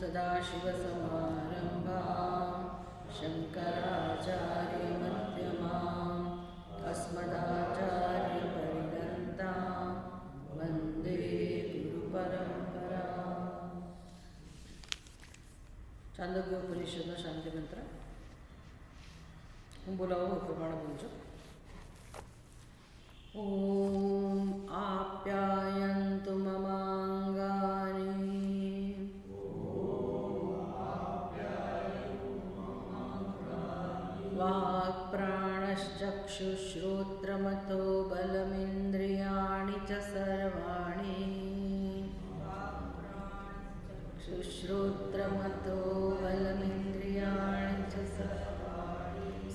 सदाशिवसमारम्भां शङ्कराचार्यमध्यमाम् अस्मदाचार्यपर्यन्तां वन्दे गुरुपरम्पराम्। ચાંદોગ્યોપનિષદનો શાંતિ મંત્ર હું બોલાવું એ પ્રમાણે બોલજો. ઓમ આપ્યાયન્તુ મમાંગાની વાક્ પ્રાણશ્ચક્ષુશ્રોત્રમતો બલમિન્દ્રિયાણિ ચ સર્વાણિ શુશ્રોત્રમતો બલમિન્દ્રિયાણિ ચ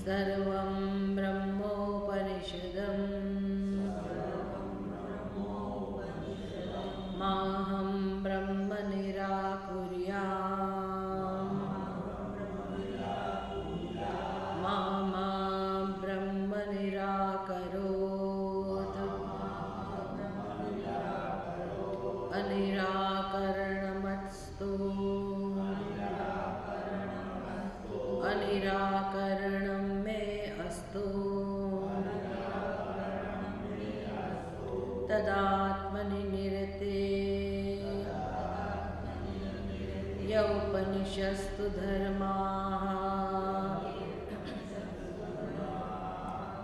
સર્વં બ્રહ્મોપનિષદम् માહં બ્રહ્મ નિરાકુર્યામ મા બ્રહ્મ નિરાકરોત અનિરાકરણમસ્તુ અનિરાકરણમ મે અસ્તુ તદાત્મનિ નિરતે યૌપનિષસ્તુ ધર્માઃ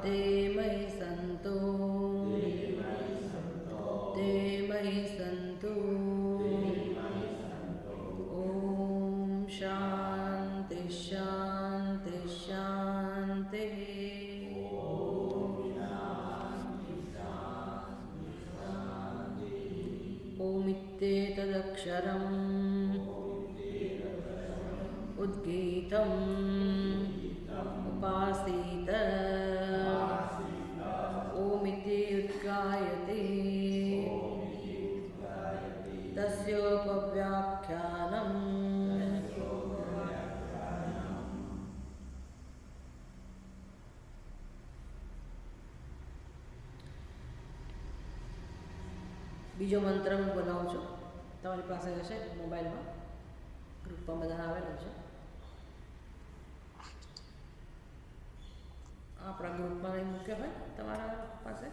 તે મયિ સંતો તે મયિ સંતો. ઓમ શાંતિ શાંતિ શાંતિ. ઓમિત્યેતદક્ષરम् ઉદ્ગીતम् ઉપાસીત ઓમિતિ ઉદ્ગાયતે તસ્યોપવ્યાખ્યાનम्. બીજો મંત્ર હું બનાવું છું, તમારી પાસે હશે મોબાઈલમાં, ગ્રુપમાં બધા આવેલો છે. આપણા ગ્રુપમાં નહીં મૂક્યો હોય તમારા પાસે?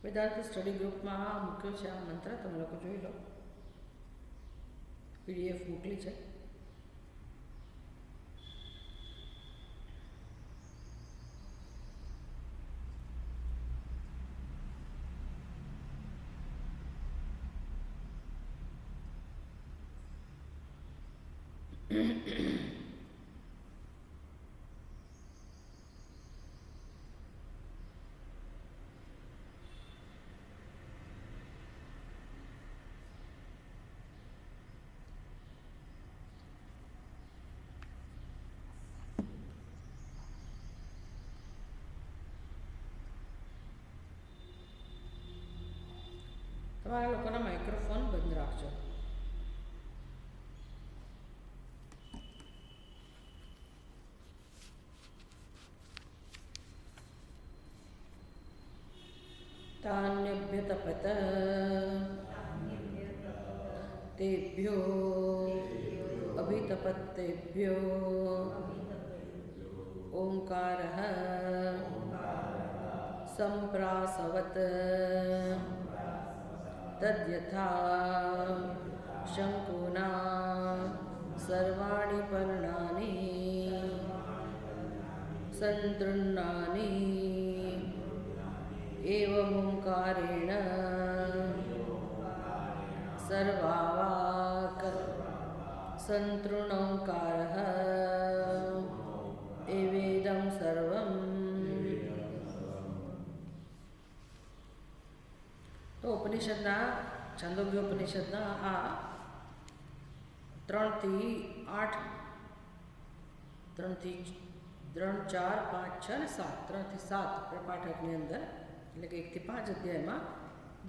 વેદાંત સ્ટડી ગ્રુપમાં મૂક્યો છે આ મંત્ર, તમે લોકો જોઈ લો. પીડીએફ મોકલી છે. તમારા લોકોના માઇક્રોફોન બંધ રાખજો. તાન્યભ્યતપત તેભ્યો અભિતપત્તેભ્યો ઓંકારઃ સંપ્રાસવત તદ્યથા શંકુના સર્વાણિ પર્ણાની સંતૃણ્ણાની એવમોંકારેણ સર્વાવાક સંતૃણોંકારઃ ઉપનિષદના છાંદોગ્ય ઉપનિષદના આ 3 થી 8 3 થી 3, 4, 5, 6 અને 7 3 થી 7 પાઠકની અંદર એટલે કે 1 થી 5 અધ્યાયમાં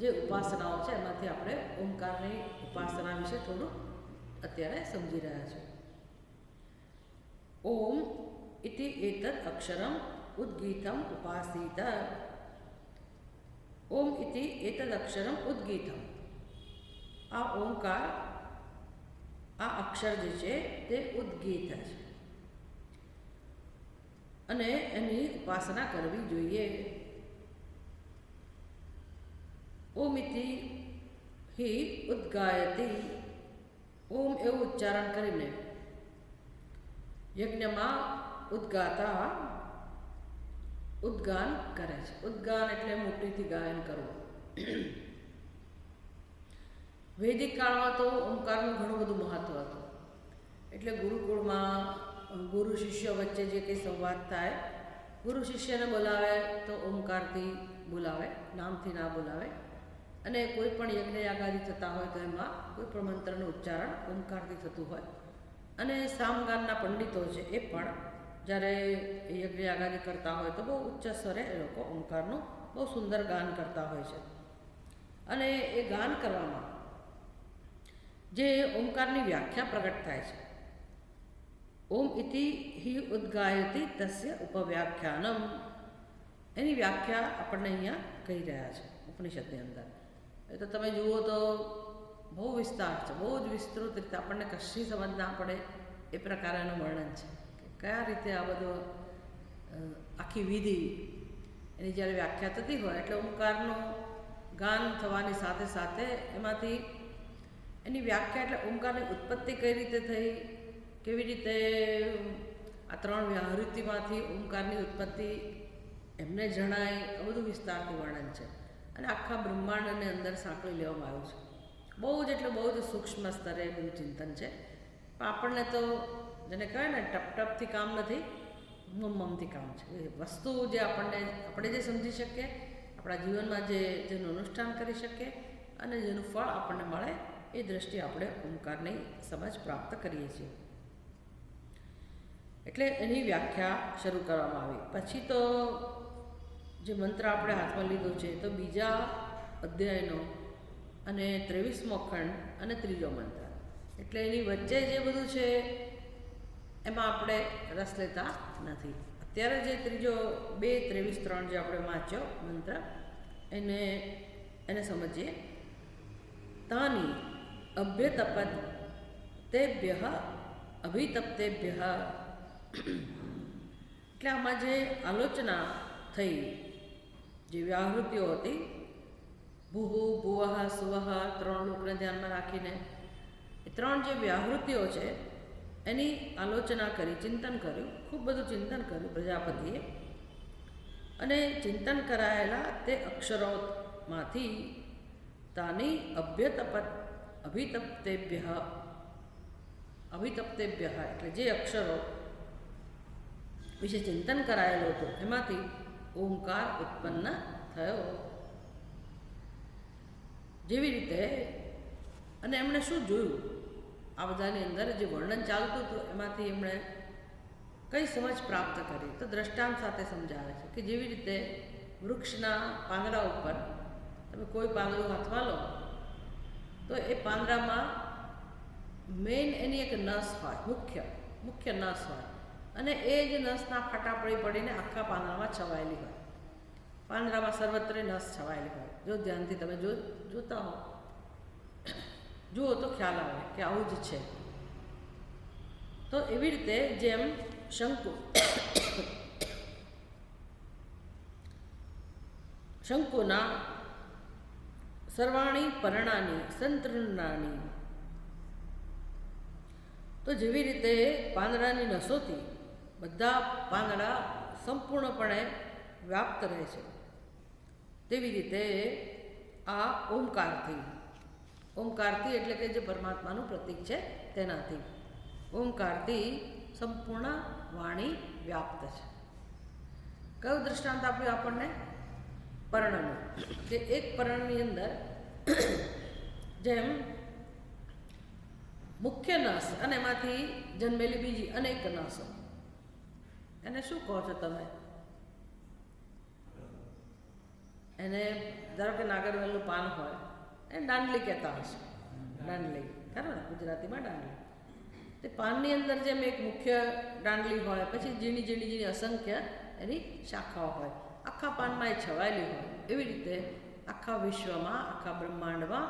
જે ઉપાસનાઓ છે એમાંથી આપણે ઓમકારની ઉપાસના વિશે થોડું અત્યારે સમજી રહ્યા છીએ. ઓમ ઇતિ એતદ અક્ષરમ ઉદ્ગીતમ ઉપાસીત. ઓમ ઇતિ એતદ અક્ષરમ ઉદ્ગીતમ. આ ઓમકાર, આ અક્ષર જે છે તે ઉદ્ગીત છે અને એની ઉપાસના કરવી જોઈએ. ઓમિતિ હિ ઉદ્ગાયતી. ઓમ એવું ઉચ્ચારણ કરીને યજ્ઞમાં ઉદ્ગાતા ઉદ્ગાન કરે છે. ઉદ્ગાન એટલે મોટેથી ગાયન કરવું. વૈદિક કાળમાં તો ઓમકારનું ઘણું બધું મહત્વ હતું. એટલે ગુરુકુળમાં ગુરુ શિષ્ય વચ્ચે જે કંઈ સંવાદ થાય, ગુરુ શિષ્યને બોલાવે તો ઓમકારથી બોલાવે, નામથી ના બોલાવે. અને કોઈ પણ યજ્ઞ યાગાદિ થતા હોય તો એમાં કોઈ પણ મંત્રનું ઉચ્ચારણ ઓમકારથી થતું હોય. અને સામગાનના પંડિતો છે એ પણ જ્યારે યજ્ઞ યાગાદિ કરતા હોય તો બહુ ઉચ્ચ સ્વરે એ લોકો ઓમકારનું બહુ સુંદર ગાન કરતા હોય છે. અને એ ગાન કરવામાં જે ઓમકારની વ્યાખ્યા પ્રગટ થાય છે. ઓમ ઇતિ હિ ઉદ્ગાયતી તસ્ય ઉપવ્યાખ્યાનમ. એની વ્યાખ્યા આપણને અહીંયા કહી રહ્યા છે ઉપનિષદની અંદર. એ તો તમે જુઓ તો બહુ વિસ્તાર છે, બહુ જ વિસ્તૃત રીતે આપણને કશી સમજ ના પડે એ પ્રકારનું વર્ણન છે કે કયા રીતે આ બધું આખી વિધિ એની જ્યારે વ્યાખ્યા થતી હોય એટલે ઓમકારનું ગાન થવાની સાથે સાથે એમાંથી એની વ્યાખ્યા એટલે ઓમકારની ઉત્પત્તિ કઈ રીતે થઈ, કેવી રીતે આ 3 વ્યાહૃતિમાંથી ઓમકારની ઉત્પત્તિ એમને જણાય, આ બધું વિસ્તારથી વર્ણન છે. અને આખા બ્રહ્માંડને અંદર સાંકળી લેવામાં આવ્યું છે. બહુ જ એટલે બહુ જ સૂક્ષ્મ સ્તરે બધું ચિંતન છે. પણ આપણને તો જેને કહેવાય ને ટપટપથી કામ નથી, મમથી કામ છે. એ વસ્તુ જે આપણે જે સમજી શકીએ, આપણા જીવનમાં જેનું અનુષ્ઠાન કરી શકીએ અને જેનું ફળ આપણને મળે એ દ્રષ્ટિએ આપણે ઓમકારની સમજ પ્રાપ્ત કરીએ છીએ. એટલે એની વ્યાખ્યા શરૂ કરવામાં આવી. પછી તો જે મંત્ર આપણે હાથમાં લીધો છે તો બીજા અધ્યાયનો અને 23મો ખંડ અને 3જો મંત્ર. એટલે એની વચ્ચે જે બધું છે એમાં આપણે રસ લેતા નથી. અત્યારે જે 3, 2, 23, 3 જે આપણે વાંચ્યો મંત્ર એને સમજીએ. તાની અભ્યતપત તેભ્ય અભિતપ્તેભ્ય. એટલે આમાં જે આલોચના થઈ, જે વ્યાહૃતિઓ હતી, ભુઃ ભુવઃ સુવઃ 3 લોકને ધ્યાનમાં રાખીને એ 3 જે વ્યાહૃતિઓ છે એની આલોચના કરી, ચિંતન કર્યું, ખૂબ બધું ચિંતન કર્યું પ્રજાપતિએ. અને ચિંતન કરાયેલા તે અક્ષરોમાંથી તાની અભિતપ્તેભ્ય એટલે જે અક્ષરો વિશે ચિંતન કરાયેલું હતું એમાંથી ઓમકાર ઉત્પન્ન થયો. જેવી રીતે અને એમણે શું જોયું આ બધાની અંદર જે વર્ણન ચાલતું હતું એમાંથી એમણે કઈ સમજ પ્રાપ્ત કરી તો દ્રષ્ટાંત સાથે સમજાવે છે કે જેવી રીતે વૃક્ષના પાંદડા ઉપર તમે કોઈ પાંદડું હાથમાં લો તો એ પાંદડામાં મેઇન એની એક નસ હોય, મુખ્ય નસ હોય અને એ જ નસના ફાટા પડીને આખા પાંદડામાં છવાયેલી હોય. પાંદડામાં સર્વત્ર નસ છવાયેલી હોય. જો ધ્યાનથી તમે જોતા હો, જુઓ તો ખ્યાલ આવે કે આવું જ છે. તો એવી રીતે જેમ શંકુના સર્વાણી પર્ણાની સંતૃણાની, તો જેવી રીતે પાંદડાની નસોથી બધા પાંદડા સંપૂર્ણપણે વ્યાપ્ત રહે છે તેવી રીતે આ ઓમકારથી એટલે કે જે પરમાત્માનું પ્રતીક છે તેનાથી ઓમકારથી સંપૂર્ણ વાણી વ્યાપ્ત છે. કયું દૃષ્ટાંત આપ્યું આપણને? પર્ણનું, કે એક પર્ણની અંદર જેમ મુખ્ય નસ અને એમાંથી જન્મેલી બીજી અનેક નસો, એને શું કહો છો તમે? એને ધારો કે નાગરવેલનું પાન હોય એને દાંડલી કહેતા હશે, દાંડલી ખરું ને, ગુજરાતીમાં દાંડલી. તે પાનની અંદર જેમ એક મુખ્ય દાંડલી હોય, પછી ઝીણી ઝીણી ઝીણી અસંખ્ય એની શાખાઓ હોય, આખા પાનમાં એ છવાયેલી હોય, એવી રીતે આખા વિશ્વમાં, આખા બ્રહ્માંડમાં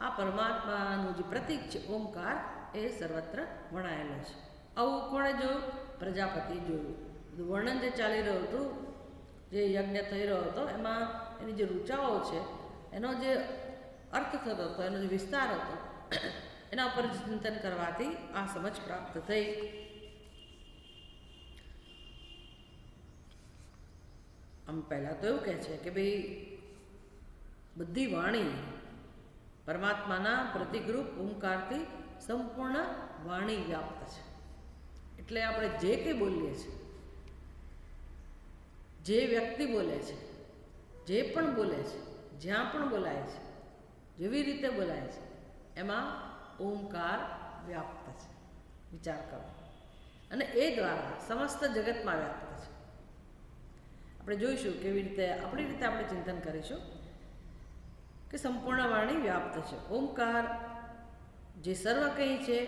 આ પરમાત્માનું જે પ્રતીક છે ઓમકાર એ સર્વત્ર વણાયેલો છે. આવું કોણે જોયું? પ્રજાપતિ જોયું. બધું વર્ણન જે ચાલી રહ્યું હતું, જે યજ્ઞ થઈ રહ્યો હતો, એમાં એની જે ઋચાઓ છે, એનો જે અર્થ થતો હતો, એનો જે વિસ્તાર હતો, એના ઉપર ચિંતન કરવાથી આ સમજ પ્રાપ્ત થઈ. આમ પહેલાં તો એવું કહે છે કે ભાઈ બધી વાણી પરમાત્માના પ્રતિકરૂપ ઓમકારથી સંપૂર્ણ વાણી વ્યાપ્ત છે. એટલે આપણે જે કંઈ બોલીએ છીએ, જે વ્યક્તિ બોલે છે, જે પણ બોલે છે, જ્યાં પણ બોલાય છે, જેવી રીતે બોલાય છે, એમાં ઓમકાર વ્યાપ્ત છે. વિચાર કરો. અને એ દ્વારા સમસ્ત જગતમાં વ્યાપ્ત છે. આપણે જોઈશું કેવી રીતે, આપણી રીતે આપણે ચિંતન કરીશું કે સંપૂર્ણ વાણી વ્યાપ્ત છે. ઓમકાર જે સર્વ કહી છે,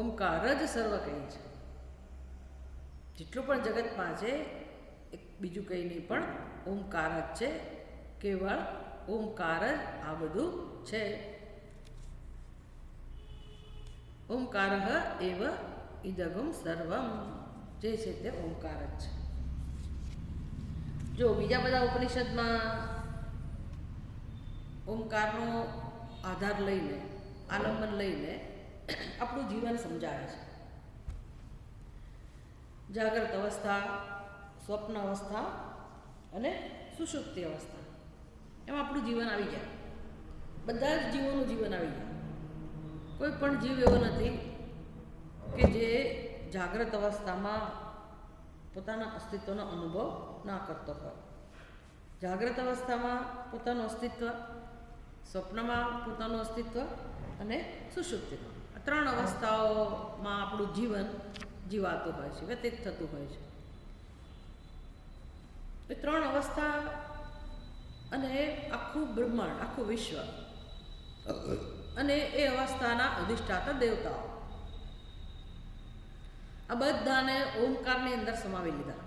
ઓમકાર જ સર્વ કહી છે. જેટલું પણ જગતમાં છે એક બીજું કંઈ નહીં પણ ઓમકાર જ છે. કેવળ ઓમકાર જ આ બધું છે. ઓમકાર એવ ઇદગમ સર્વમ, જે છે તે ઓમકાર જ છે. જો બીજા બધા ઉપનિષદમાં ઓમકારનો આધાર લઈને, આલંબન લઈને આપણું જીવન સમજાવે છે. જાગ્રત અવસ્થા, સ્વપ્ન અવસ્થા અને સુષુપ્તિ અવસ્થા, એમાં આપણું જીવન આવી જાય. બધા જ જીવોનું જીવન આવી જાય. કોઈ પણ જીવ એવો નથી કે જે જાગ્રત અવસ્થામાં પોતાના અસ્તિત્વનો અનુભવ ના કરતો હોય. જાગ્રત અવસ્થામાં પોતાનું અસ્તિત્વ, સ્વપ્નમાં પોતાનું અસ્તિત્વ અને સુષુપ્તિમાં, આ ત્રણ અવસ્થાઓમાં આપણું જીવન જીવાતું હોય છે, વ્યતીત થતું હોય છે. એ ત્રણ અવસ્થા અને આખું બ્રહ્માંડ, આખું વિશ્વ અને એ અવસ્થાના અધિષ્ઠાતા દેવતાઓ, આ બધાને ઓમકારની અંદર સમાવી લીધા.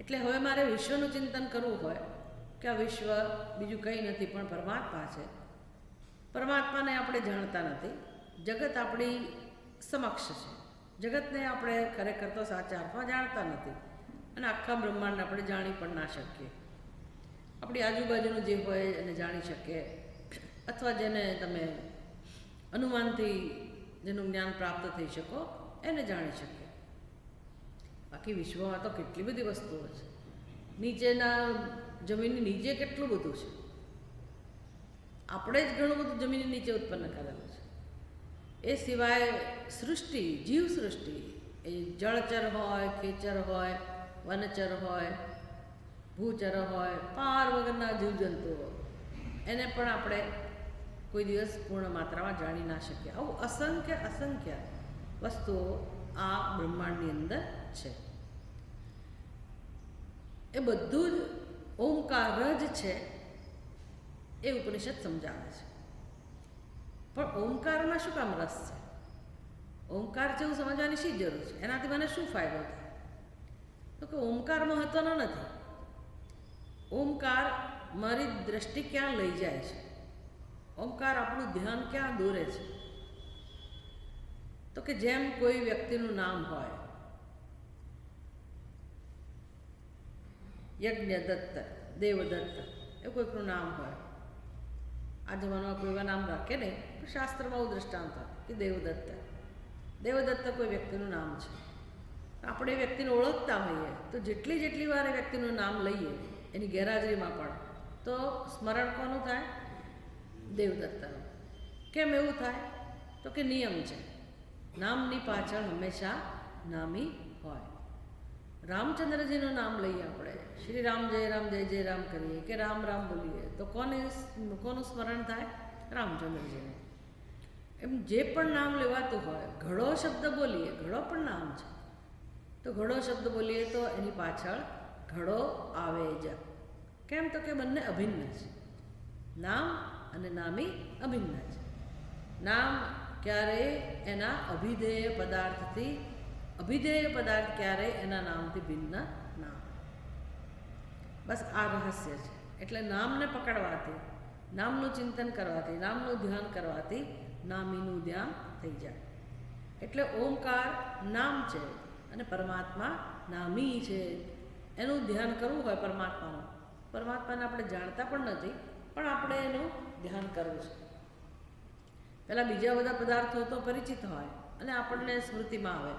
એટલે હવે મારે વિશ્વનું ચિંતન કરવું હોય કે આ વિશ્વ બીજું કંઈ નથી પણ પરમાત્મા છે. પરમાત્માને આપણે જાણતા નથી. જગત આપણી સમક્ષ છે. જગતને આપણે ખરેખર તો સાચા અર્થમાં જાણતા નથી અને આખા બ્રહ્માંડને આપણે જાણી પણ ના શકીએ. આપણી આજુબાજુનું જે હોય એને જાણી શકીએ, અથવા જેને તમે અનુમાનથી જેનું જ્ઞાન પ્રાપ્ત થઈ શકો એને જાણી શકીએ. બાકી વિશ્વમાં તો કેટલી બધી વસ્તુઓ છે. નીચેના જમીનની નીચે કેટલું બધું છે. આપણે જ ઘણું બધું જમીનની નીચે ઉત્પન્ન કરેલું છે. એ સિવાય સૃષ્ટિ, જીવ સૃષ્ટિ, એ જળચર હોય, ખેચર હોય, વનચર હોય, ભૂચર હોય, પાર વગરના જીવજંતુઓ, એને પણ આપણે કોઈ દિવસ પૂર્ણ માત્રામાં જાણી ના શકીએ. આવું અસંખ્ય અસંખ્ય વસ્તુઓ આ બ્રહ્માંડની અંદર છે. એ બધું જ ઓમકાર જ છે, એ ઉપનિષદ સમજાવે છે. પણ ઓમકારમાં શું કામ રસ છે? ઓમકાર છે એવું સમજવાની શી જરૂર છે? એનાથી મને શું ફાયદો થાય? તો કે ઓમકાર મહત્વનો નથી. ઓમકાર મારી દ્રષ્ટિ ક્યાં લઈ જાય છે, ઓમકાર આપણું ધ્યાન ક્યાં દોરે છે? તો કે જેમ કોઈ વ્યક્તિનું નામ હોય, યજ્ઞદત્ત, દેવદત્ત, એ કોઈકનું નામ હોય. આ જમાનામાં કોઈ એવા નામ રાખે નહીં, પણ શાસ્ત્રમાં એવું દ્રષ્ટાંત હોય કે દેવદત્ત. દેવદત્ત કોઈ વ્યક્તિનું નામ છે. આપણે એ વ્યક્તિને ઓળખતા હોઈએ તો જેટલી વાર એ વ્યક્તિનું નામ લઈએ એની ગેરહાજરીમાં પણ, તો સ્મરણ કોનું થાય? દેવદત્તનું. કેમ એવું થાય? તો કે નિયમ છે. નામની પાછળ હંમેશા નામી હોય. રામચંદ્રજીનું નામ લઈએ આપણે, શ્રી રામ જય રામ કરીએ કે રામ રામ બોલીએ તો કોનું સ્મરણ થાય? રામચંદ્રજીને. એમ જે પણ નામ લેવાતું હોય, ઘડો શબ્દ બોલીએ, ઘડો પણ નામ છે, તો ઘડો શબ્દ બોલીએ તો એની પાછળ ઘડો આવે જ. કેમ? તો કે બંને અભિન્ન છે. નામ અને નામી અભિન્ન છે. નામ ક્યારેય એના અભિધેય પદાર્થ ક્યારેય એના નામથી ભિન્ન ના. બસ આ રહસ્ય છે. એટલે નામને પકડવાથી, નામનું ચિંતન કરવાથી, નામનું ધ્યાન કરવાથી નામીનું ધ્યાન થઈ જાય. એટલે ઓમકાર નામ છે અને પરમાત્મા નામી છે. એનું ધ્યાન કરવું હોય પરમાત્માને આપણે જાણતા પણ નથી, પણ આપણે એનું ધ્યાન કરવું છે. પહેલાં બીજા બધા પદાર્થો તો પરિચિત હોય અને આપણને સ્મૃતિમાં આવે,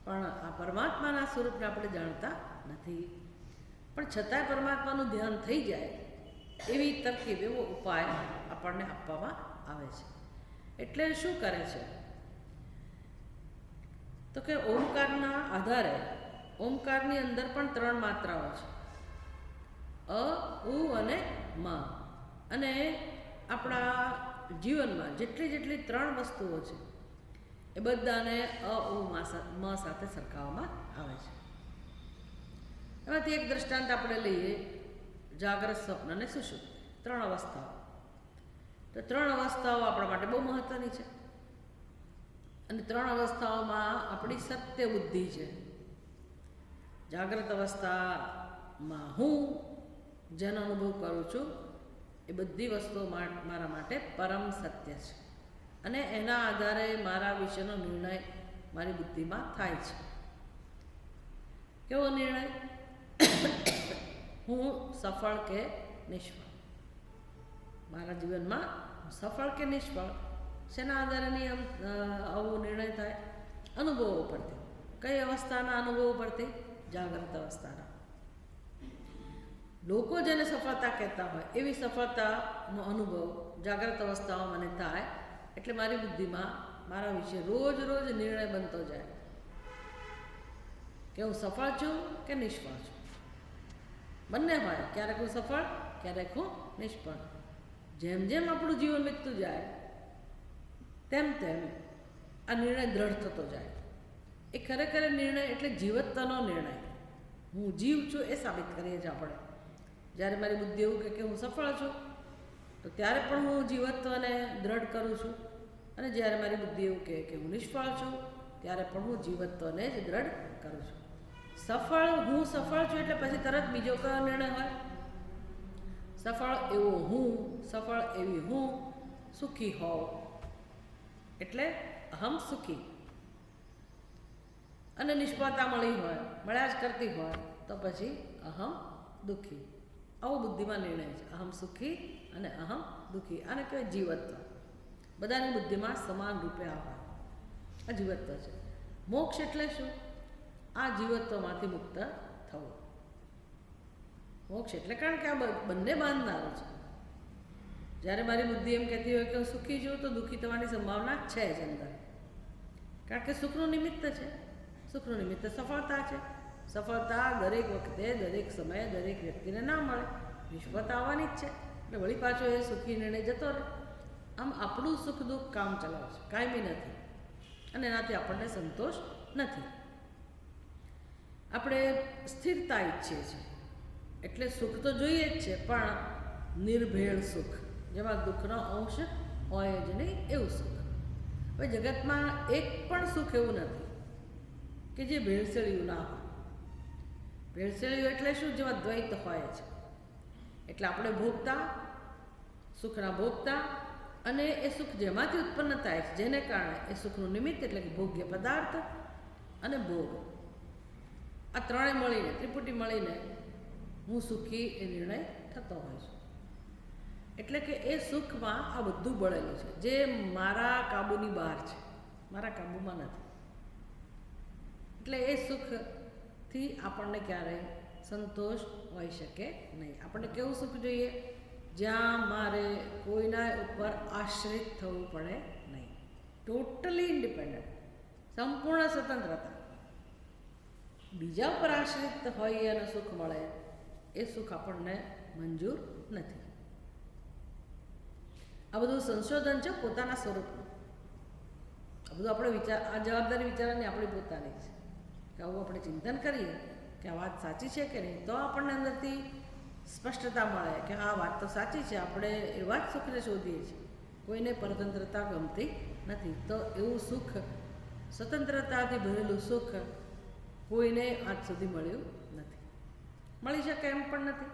પણ આ પરમાત્માના સ્વરૂપને આપણે જાણતા નથી. પણ છતાંય પરમાત્માનું ધ્યાન થઈ જાય એવી તરકીબ, એવો ઉપાય આપણને આપવામાં આવે છે. એટલે શું કરે છે? તો કે ઓમકારના આધારે, ઓમકારની અંદર પણ 3 માત્રાઓ છે, અ, ઉ અને મ. અને આપણા જીવનમાં જેટલી 3 વસ્તુઓ છે એ બધાને અ, ઉ, મ સાથે સરખાવવામાં આવે છે. એમાંથી એક દ્રષ્ટાંત આપણે લઈએ, જાગ્રત, સ્વપ્ન અને સુષુપ્તિ, 3 અવસ્થાઓ. તો 3 અવસ્થાઓ આપણા માટે બહુ મહત્ત્વની છે. અને 3 અવસ્થાઓમાં આપણી સત્ય બુદ્ધિ છે. જાગ્રત અવસ્થામાં હું જેનો અનુભવ કરું છું એ બધી વસ્તુઓ મારા માટે પરમ સત્ય છે અને એના આધારે મારા વિશેનો નિર્ણય મારી બુદ્ધિમાં થાય છે. કેવો નિર્ણય? હું સફળ કે નિષ્ફળ, મારા જીવનમાં સફળ કે નિષ્ફળ, શેના આધારે આવો નિર્ણય થાય? અનુભવો પરથી. કઈ અવસ્થાના અનુભવો પરથી? જાગ્રત અવસ્થાના. લોકો જેને સફળતા કહેતા હોય એવી સફળતાનો અનુભવ જાગ્રત અવસ્થામાં મને થાય, એટલે મારી બુદ્ધિમાં મારા વિશે રોજ નિર્ણય બનતો જાય કે હું સફળ છું કે નિષ્ફળ છું. બંને હોય, ક્યારેક હું સફળ, ક્યારેક હું નિષ્ફળ. જેમ આપણું જીવન વીતતું જાય તેમ આ નિર્ણય દ્રઢ થતો જાય. એ ખરેખર નિર્ણય એટલે જીવત્વનો નિર્ણય. હું જીવ છું એ સાબિત કરીએ છીએ આપણે. જ્યારે મારી બુદ્ધિ એવું કે હું સફળ છું તો ત્યારે પણ હું જીવત્વને દ્રઢ કરું છું, અને જ્યારે મારી બુદ્ધિ એવું કે હું નિષ્ફળ છું ત્યારે પણ હું જીવત્વને જ દ્રઢ કરું છું. હું સફળ છું એટલે પછી તરત બીજો કયો નિર્ણય હોય? સફળ એવો હું, સફળ એવી હું, સુખી હોવ એટલે અહમ સુખી. અને નિષ્ફળતા મળ્યા જ કરતી હોય તો પછી અહમ દુઃખી. આવો બુદ્ધિમાં નિર્ણય છે. અહમ સુખી અને અહમ દુઃખી. આને કહેવાય જીવત્વ. બધાની બુદ્ધિમાં સમાન રૂપે આવે આ જીવત્વ છે. મોક્ષ એટલે શું? આ જીવત્વમાંથી મુક્ત થવું. મોક્ષ એટલે, કારણ કે આ બંને બાંધનારો છે. જ્યારે મારી બુદ્ધિ એમ કહેતી હોય કે હું સુખી છું તો દુઃખી થવાની સંભાવના છે જ અંદર, કારણ કે સુખનું નિમિત્ત છે. સુખનું નિમિત્ત સફળતા છે. સફળતા દરેક વખતે, દરેક સમયે, દરેક વ્યક્તિને ના મળે. નિષ્ફળતા આવવાની જ છે. એટલે વળી પાછો એ સુખી નિર્ણય જતો રહે. આમ આપણું સુખ દુઃખ કામ ચલાવે છે, કાયમી નથી, અને એનાથી આપણને સંતોષ નથી. આપણે સ્થિરતા ઈચ્છીએ છીએ, એટલે સુખ તો જોઈએ જ છે, પણ નિર્ભેળ સુખ, જેમાં દુઃખનો અંશ હોય જ નહીં એવું સુખ. હવે જગતમાં એક પણ સુખ એવું નથી કે જે ભેળસેળિયું ના હોય. ભેળસેળિયું એટલે શું? જેમાં દ્વૈત હોય છે. એટલે આપણે ભોગતા, સુખના ભોગતા, અને એ સુખ જેમાંથી ઉત્પન્ન થાય છે, જેને કારણે એ સુખનું નિમિત્ત એટલે કે ભોગ્ય પદાર્થ અને ભોગ, આ ત્રણે મળીને, ત્રિપુટી મળીને હું સુખી એ નિર્ણય થતો હોય છે. એટલે કે એ સુખમાં આ બધું બળેલું છે જે મારા કાબૂની બહાર છે, મારા કાબૂમાં નથી. એટલે એ સુખથી આપણને ક્યારેય સંતોષ હોઈ શકે નહીં. આપણને કેવું સુખ જોઈએ? જ્યાં મારે કોઈના ઉપર આશ્રિત થવું પડે નહીં. ટોટલી ઇન્ડિપેન્ડન્ટ, સંપૂર્ણ સ્વતંત્રતા. બીજા ઉપર આશ્રિત હોય અને સુખ મળે એ સુખ આપણને મંજૂર નથી. આ બધું સંશોધન છે પોતાના સ્વરૂપનું. આ બધું આપણે આ જવાબદારી વિચારવાની આપણી પોતાની છે કે આવું આપણે ચિંતન કરીએ કે આ વાત સાચી છે કે નહીં, તો આપણને અંદરથી સ્પષ્ટતા મળે કે હા વાત તો સાચી છે, આપણે એવા જ સુખને શોધીએ છીએ. કોઈને પરતંત્રતા ગમતી નથી, તો એવું સુખ, સ્વતંત્રતાથી ભરેલું સુખ કોઈને આજ સુધી મળ્યું નથી, મળી શકે એમ પણ નથી.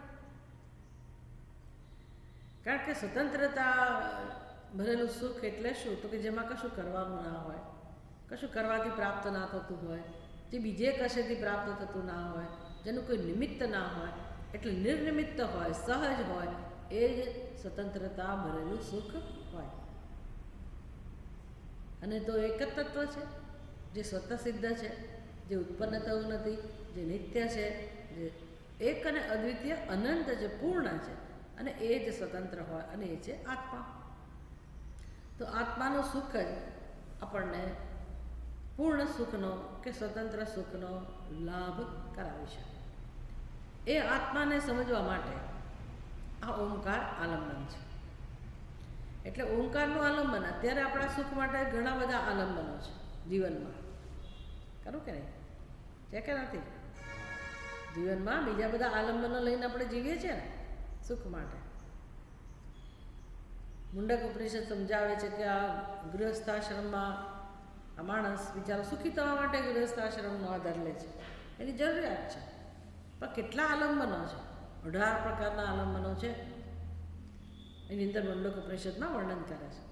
કારણ કે સ્વતંત્રતા ભરેલું સુખ એટલે શું? તો કે જેમાં કશું કરવાનું ના હોય, કશું કરવાથી પ્રાપ્ત ના થતું હોય, જે બીજે કશેથી પ્રાપ્ત થતું ના હોય, જેનું કોઈ નિમિત્ત ના હોય, એટલે નિર્નિમિત્ત હોય, સહજ હોય, એ જ સ્વતંત્રતા ભરેલું સુખ હોય. અને તો એક જ તત્વ છે જે સ્વતઃ સિદ્ધ છે, જે ઉત્પન્ન થયું નથી, જે નિત્ય છે, જે એક અને અદ્વિતીય અનંત છે, પૂર્ણ છે, અને એ જ સ્વતંત્ર હોય, અને એ છે આત્મા. તો આત્માનું સુખ જ આપણને પૂર્ણ સુખનો કે સ્વતંત્ર સુખનો લાભ કરાવી શકે. એ આત્માને સમજવા માટે આ ઓમકાર આલંબન છે. એટલે ઓમકારનું આલંબન, અત્યારે આપણા સુખ માટે ઘણા બધા આલંબનો છે જીવનમાં, ખરું કે નહીં? છે કે નથી? જીવનમાં બીજા બધા આલંબનો લઈને આપણે જીવીએ છીએ ને સુખ માટે. મુંડક ઉપનિષદ સમજાવે છે કે આ ગૃહસ્થાશ્રમમાં આ માણસ બિચારો સુખી થવા માટે ગૃહસ્થાશ્રમનો આધાર લે છે, એની જરૂરિયાત છે. પણ કેટલા આલંબનો છે? 18 પ્રકારના આલંબનો છે, એની અંદર મુંડક ઉપનિષદમાં વર્ણન કરે છે.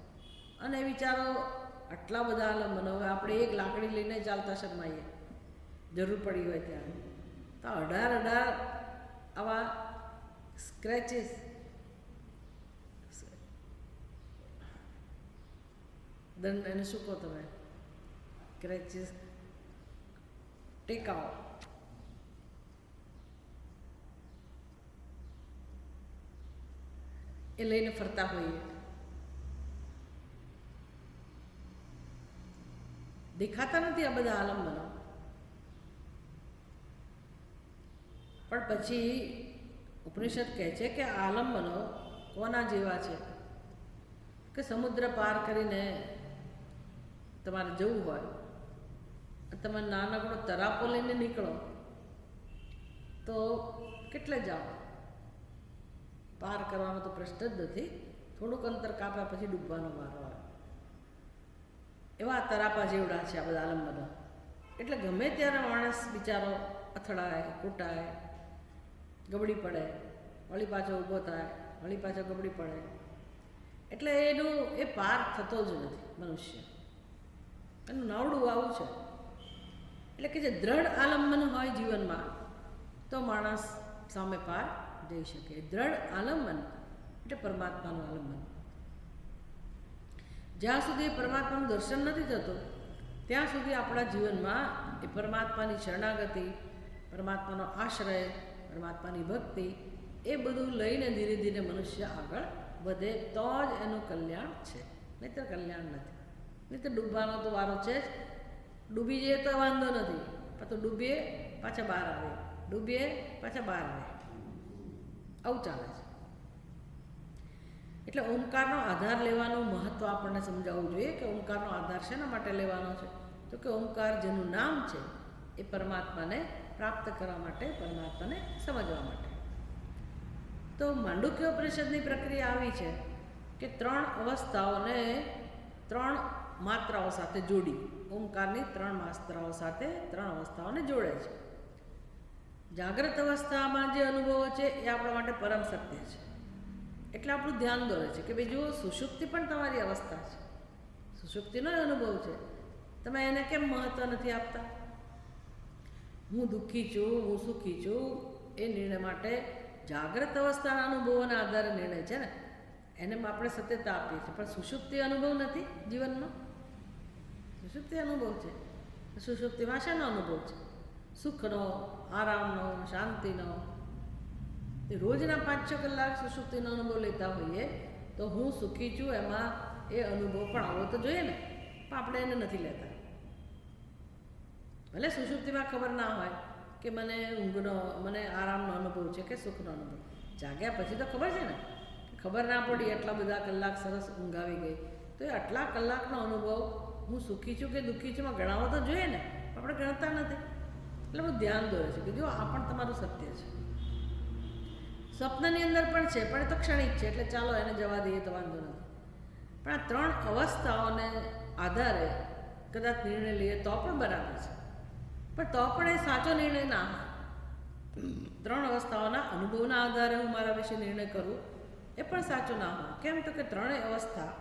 અને વિચારો આટલા બધા આલંબનો, હવે આપણે એક લાકડી લઈને ચાલતા શરમાઈએ જરૂર પડી હોય ત્યારે, તો 18 આવા સ્ક્રેચીસ, દંડ, એને શું કહો તમે? સ્ક્રેચીસ, ટેકાઓ, એ લઈને ફરતા હોઈએ. દેખાતા નથી આ બધા આલંબનો, પણ પછી ઉપનિષદ કહે છે કે આલંબનો કોના જેવા છે કે સમુદ્ર પાર કરીને તમારે જવું હોય, તમે નાનકડો તરાપો લઈને નીકળો તો કેટલે જાઓ? પાર કરવાનો તો પ્રશ્ન જ નથી, થોડુંક અંતર કાપ્યા પછી ડૂબવાનો વારો આવે. એવા તરાપા જેવડા છે આ બધા આલંબનો. એટલે ગમે ત્યારે માણસ બિચારો અથડાય, કૂટાય, ગબડી પડે, વળી પાછો ઊભો થાય, વળી પાછો ગબડી પડે. એટલે એનું એ પાર થતો જ નથી મનુષ્ય. એનું નાવડું આવું છે. એટલે કે જે દ્રઢ આલંબન હોય જીવનમાં તો માણસ સામે પાર જઈ શકે. દ્રઢ આલંબન એટલે પરમાત્માનું આલંબન. જ્યાં સુધી પરમાત્માનું દર્શન નથી થતું ત્યાં સુધી આપણા જીવનમાં એ પરમાત્માની શરણાગતિ, પરમાત્માનો આશ્રય, પરમાત્માની ભક્તિ, એ બધું લઈને ધીરે ધીરે મનુષ્ય આગળ વધે તો જ એનું કલ્યાણ છે, નહીંતર કલ્યાણ નથી. નહીં તો ડૂબવાનો તો વારો છે જ. ડૂબી જઈએ તો વાંધો નથી, પણ તો ડૂબીએ પાછા બહાર આવે, ડૂબીએ પાછા બહાર આવે, આવું ચાલે છે. એટલે ઓમકારનો આધાર લેવાનું મહત્ત્વ આપણને સમજાવવું જોઈએ કે ઓમકારનો આધાર શેના માટે લેવાનો છે? તો કે ઓમકાર જેનું નામ છે એ પરમાત્માને પ્રાપ્ત કરવા માટે, પરમાત્માને સમજવા માટે. તો માંડુક્ય ઉપનિષદની પ્રક્રિયા આવી છે કે 3 અવસ્થાઓને 3 માત્રાઓ સાથે જોડી, ઓમકારની 3 માત્રાઓ સાથે 3 અવસ્થાઓને જોડે છે. જાગ્રત અવસ્થામાં જે અનુભવો છે એ આપણા માટે પરમ સત્ય છે, એટલે આપણું ધ્યાન દોરે છે કે ભાઈ જુઓ, સુષુપ્તિ પણ તમારી અવસ્થા છે, સુષુપ્તિનો અનુભવ છે, તમે એને કેમ મહત્ત્વ નથી આપતા? હું દુઃખી છું, હું સુખી છું, એ નિર્ણય માટે જાગ્રત અવસ્થાના અનુભવોના આધારે નિર્ણય છે ને, એને આપણે સત્યતા આપીએ છીએ. પણ સુષુપ્તિ અનુભવ નથી જીવનમાં. સુષુપ્તિ અનુભવ છે. સુષુપ્તિમાં શાનો અનુભવ છે? સુખનો, આરામનો, શાંતિનો. રોજના 5-6 કલાક સુષુપ્તિનો અનુભવ લેતા હોઈએ તો હું સુખી છું એમાં એ અનુભવ પણ આવવો તો જોઈએ ને, પણ આપણે એને નથી લેતા. ભલે સુષુપ્તિમાં ખબર ના હોય કે મને આરામનો અનુભવ છે કે સુખનો અનુભવ. જાગ્યા પછી તો ખબર છે ને, ખબર ના પડી એટલા બધા કલાક સરસ ઊંઘ આવી ગઈ, તો એ આટલા કલાકનો અનુભવ હું સુખી છું કે દુઃખી છું ગણાવો તો જોઈએ ને, આપણે ગણતા નથી. એટલે બહુ ધ્યાન દોરે છે કે જો આ પણ તમારું સત્ય છે. સ્વપ્નની અંદર પણ છે, પણ એ તો ક્ષણિક છે, એટલે ચાલો એને જવા દઈએ તો વાંધો નથી. પણ આ 3 અવસ્થાઓને આધારે કદાચ નિર્ણય લઈએ તો પણ બરાબર છે, પણ તો પણ એ સાચો નિર્ણય ના હોય. 3 અવસ્થાઓના અનુભવના આધારે હું મારા વિશે નિર્ણય કરું એ પણ સાચું ના હોય. કેમ તો કે 3 અવસ્થા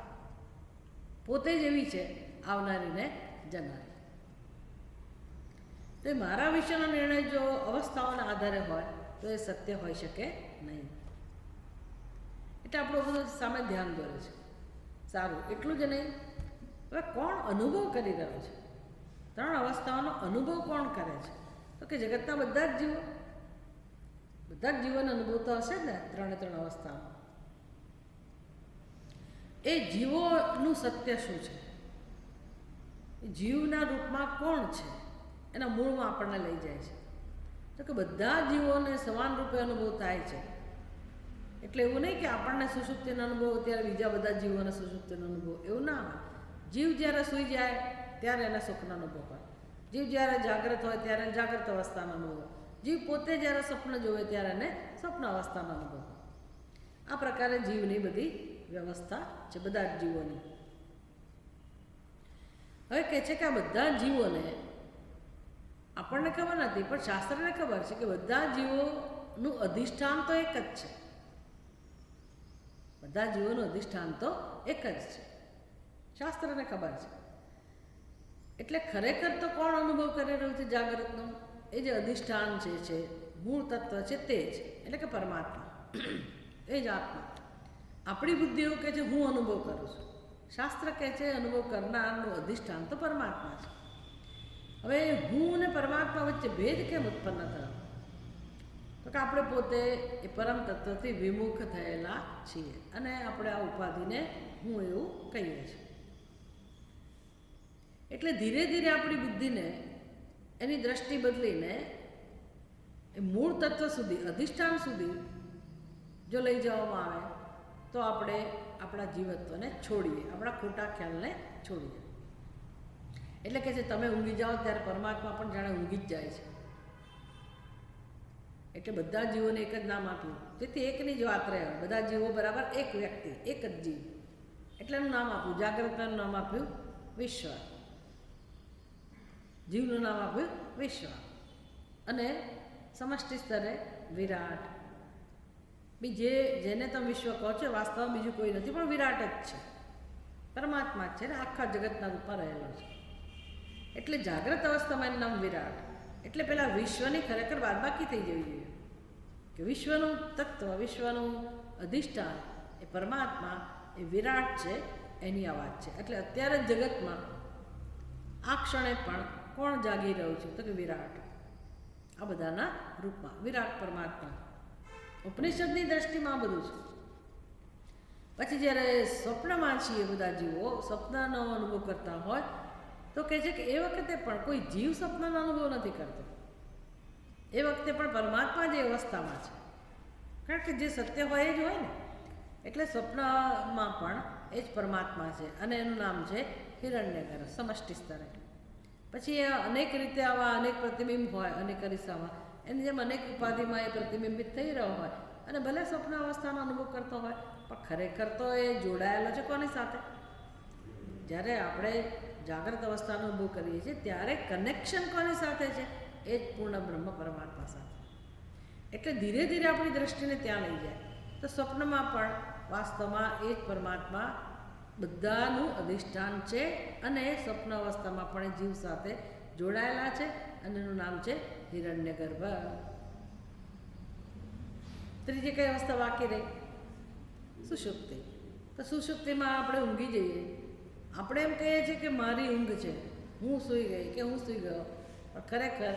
પોતે જ એવી છે, આવનારી ને જનારી. તો મારા વિશેનો નિર્ણય જો અવસ્થાઓના આધારે હોય તો એ સત્ય હોઈ શકે નહીં. એટલે આપણું બધું સામે ધ્યાન દોરે છે. સારું, એટલું જ નહીં, હવે કોણ અનુભવ કરી રહ્યો છે? 3 અવસ્થાઓનો અનુભવ કોણ કરે છે? તો કે જગતના બધા જ જીવો. બધા જ જીવોનો અનુભવ તો હશે જ ને 3 અવસ્થાઓ. એ જીવોનું સત્ય શું છે? જીવના રૂપમાં કોણ છે? એના મૂળમાં આપણને લઈ જાય છે. તો કે બધા જીવોને સમાન રૂપે અનુભવ થાય છે. એટલે એવું નહીં કે આપણને સુષુપ્તિનો અનુભવ ત્યારે બીજા બધા જીવોને સુષુપ્તિનો અનુભવ, એવું ના હોય. જીવ જ્યારે સૂઈ જાય ત્યારે એને સુખનો અનુભવ હોય. જીવ જ્યારે જાગ્રત હોય ત્યારે જાગ્રત અવસ્થાનો અનુભવ હોય. જીવ પોતે જ્યારે સ્વપ્ન જોવે ત્યારે એને સ્વપ્ન અવસ્થાનો અનુભવ હોય. આ પ્રકારે જીવની બધી વ્યવસ્થા છે, બધા જ જીવોની. હવે કહે છે કે આ બધા જીવોને આપણને ખબર નથી, પણ શાસ્ત્રને ખબર છે કે બધા જીવોનું અધિષ્ઠાન તો એક જ છે. બધા જીવોનું અધિષ્ઠાન તો એક જ છે, શાસ્ત્રને ખબર છે. એટલે ખરેખર તો કોણ અનુભવ કરી રહ્યું છે જાગૃતનો? એ જે અધિષ્ઠાન છે, મૂળ તત્વ છે તે જ, એટલે કે પરમાત્મા, એ જ આત્મા. આપણી બુદ્ધિ એવું કહે છે હું અનુભવ કરું છું, શાસ્ત્ર કહે છે અનુભવ કરનારનું અધિષ્ઠાન તો પરમાત્મા છે. હવે હું અને પરમાત્મા વચ્ચે ભેદ કેમ ઉત્પન્ન થયો? તો કે આપણે પોતે એ પરમ તત્વથી વિમુખ થયેલા છીએ અને આપણે આ ઉપાધિને હું એવું કહીએ છીએ. એટલે ધીરે ધીરે આપણી બુદ્ધિને એની દ્રષ્ટિ બદલીને એ મૂળ તત્વ સુધી, અધિષ્ઠાન સુધી જો લઈ જવામાં આવે તો આપણે આપણા જીવત્વને છોડીએ, આપણા ખોટા ખ્યાલને છોડીએ. એટલે કે છે તમે ઊંઘી જાઓ ત્યારે પરમાત્મા પણ જાણે ઊંઘી જ જાય છે. એટલે બધા જીવોને એક જ નામ આપ્યું, તેથી એકની જ વાત રહે. બધા જીવો બરાબર એક વ્યક્તિ, એક જ જીવ, એટલે એનું નામ આપ્યું. જાગ્રતનું નામ આપ્યું વિશ્વ, જીવનું નામ આપ્યું વિશ્વ, અને સમષ્ટિ સ્તરે વિરાટ. જેને તમે વિશ્વ કહો છો વાસ્તવમાં બીજું કોઈ નથી પણ વિરાટ જ છે, પરમાત્મા જ છે ને, આખા જગતના રૂપમાં રહેલો છે. એટલે જાગ્રત અવસ્થામાં એનું નામ વિરાટ. એટલે પેલા વિશ્વની ખરેખર બાદબાકી થઈ જવી જોઈએ કે વિશ્વનું તત્વ, વિશ્વનું અધિષ્ઠાન એ પરમાત્મા, એ વિરાટ છે, એની આ વાત છે. એટલે અત્યારે જગતમાં આ ક્ષણે પણ કોણ જાગી રહ્યું છે? તો કે વિરાટ, આ બધાના રૂપમાં વિરાટ પરમાત્મા. ઉપનિષદની દ્રષ્ટિમાં આ બધું છે. પછી જ્યારે સ્વપ્નમાં છીએ બધા જીવો, સ્વપ્નનો અનુભવ કરતા હોય તો કહે છે કે એ વખતે પણ કોઈ જીવ સ્વપ્નનો અનુભવ નથી કરતો. એ વખતે પણ પરમાત્મા જે અવસ્થામાં છે, કારણ કે જે સત્ય હોય એ જ હોય ને. એટલે સ્વપ્નમાં પણ એ જ પરમાત્મા છે અને એનું નામ છે હિરણ્યગર્ભ, સમષ્ટિ સ્તરે. પછી અનેક રીતે આવા અનેક પ્રતિબિંબ હોય, અનેક અરીસામાં, એની જેમ અનેક ઉપાધિમાં એ પ્રતિબિંબિત થઈ રહ્યો હોય અને ભલે સ્વપ્ન અવસ્થાનો અનુભવ કરતો હોય પણ ખરેખર તો એ જોડાયેલો છે કોની સાથે? જ્યારે આપણે જાગ્રત અવસ્થાનો અનુભવ કરીએ છીએ ત્યારે કનેક્શન કોની સાથે છે? એ જ પૂર્ણ બ્રહ્મ પરમાત્મા સાથે. એટલે ધીરે ધીરે આપણી દ્રષ્ટિને ત્યાં લઈ જાય તો સ્વપ્નમાં પણ વાસ્તવમાં એ જ પરમાત્મા બધાનું અધિષ્ઠાન છે અને સ્વપ્ન અવસ્થામાં પણ જીવ સાથે જોડાયેલા છે અને એનું નામ છે હિરણ્યગર્ભ. ત્રીજી કઈ અવસ્થા બાકી રહી? સુષુપ્તિ. તો સુષુપ્તિમાં આપણે ઊંઘી જઈએ. આપણે એમ કહીએ છીએ કે મારી ઊંઘ છે, હું સૂઈ ગઈ કે હું સૂઈ ગયો, પણ ખરેખર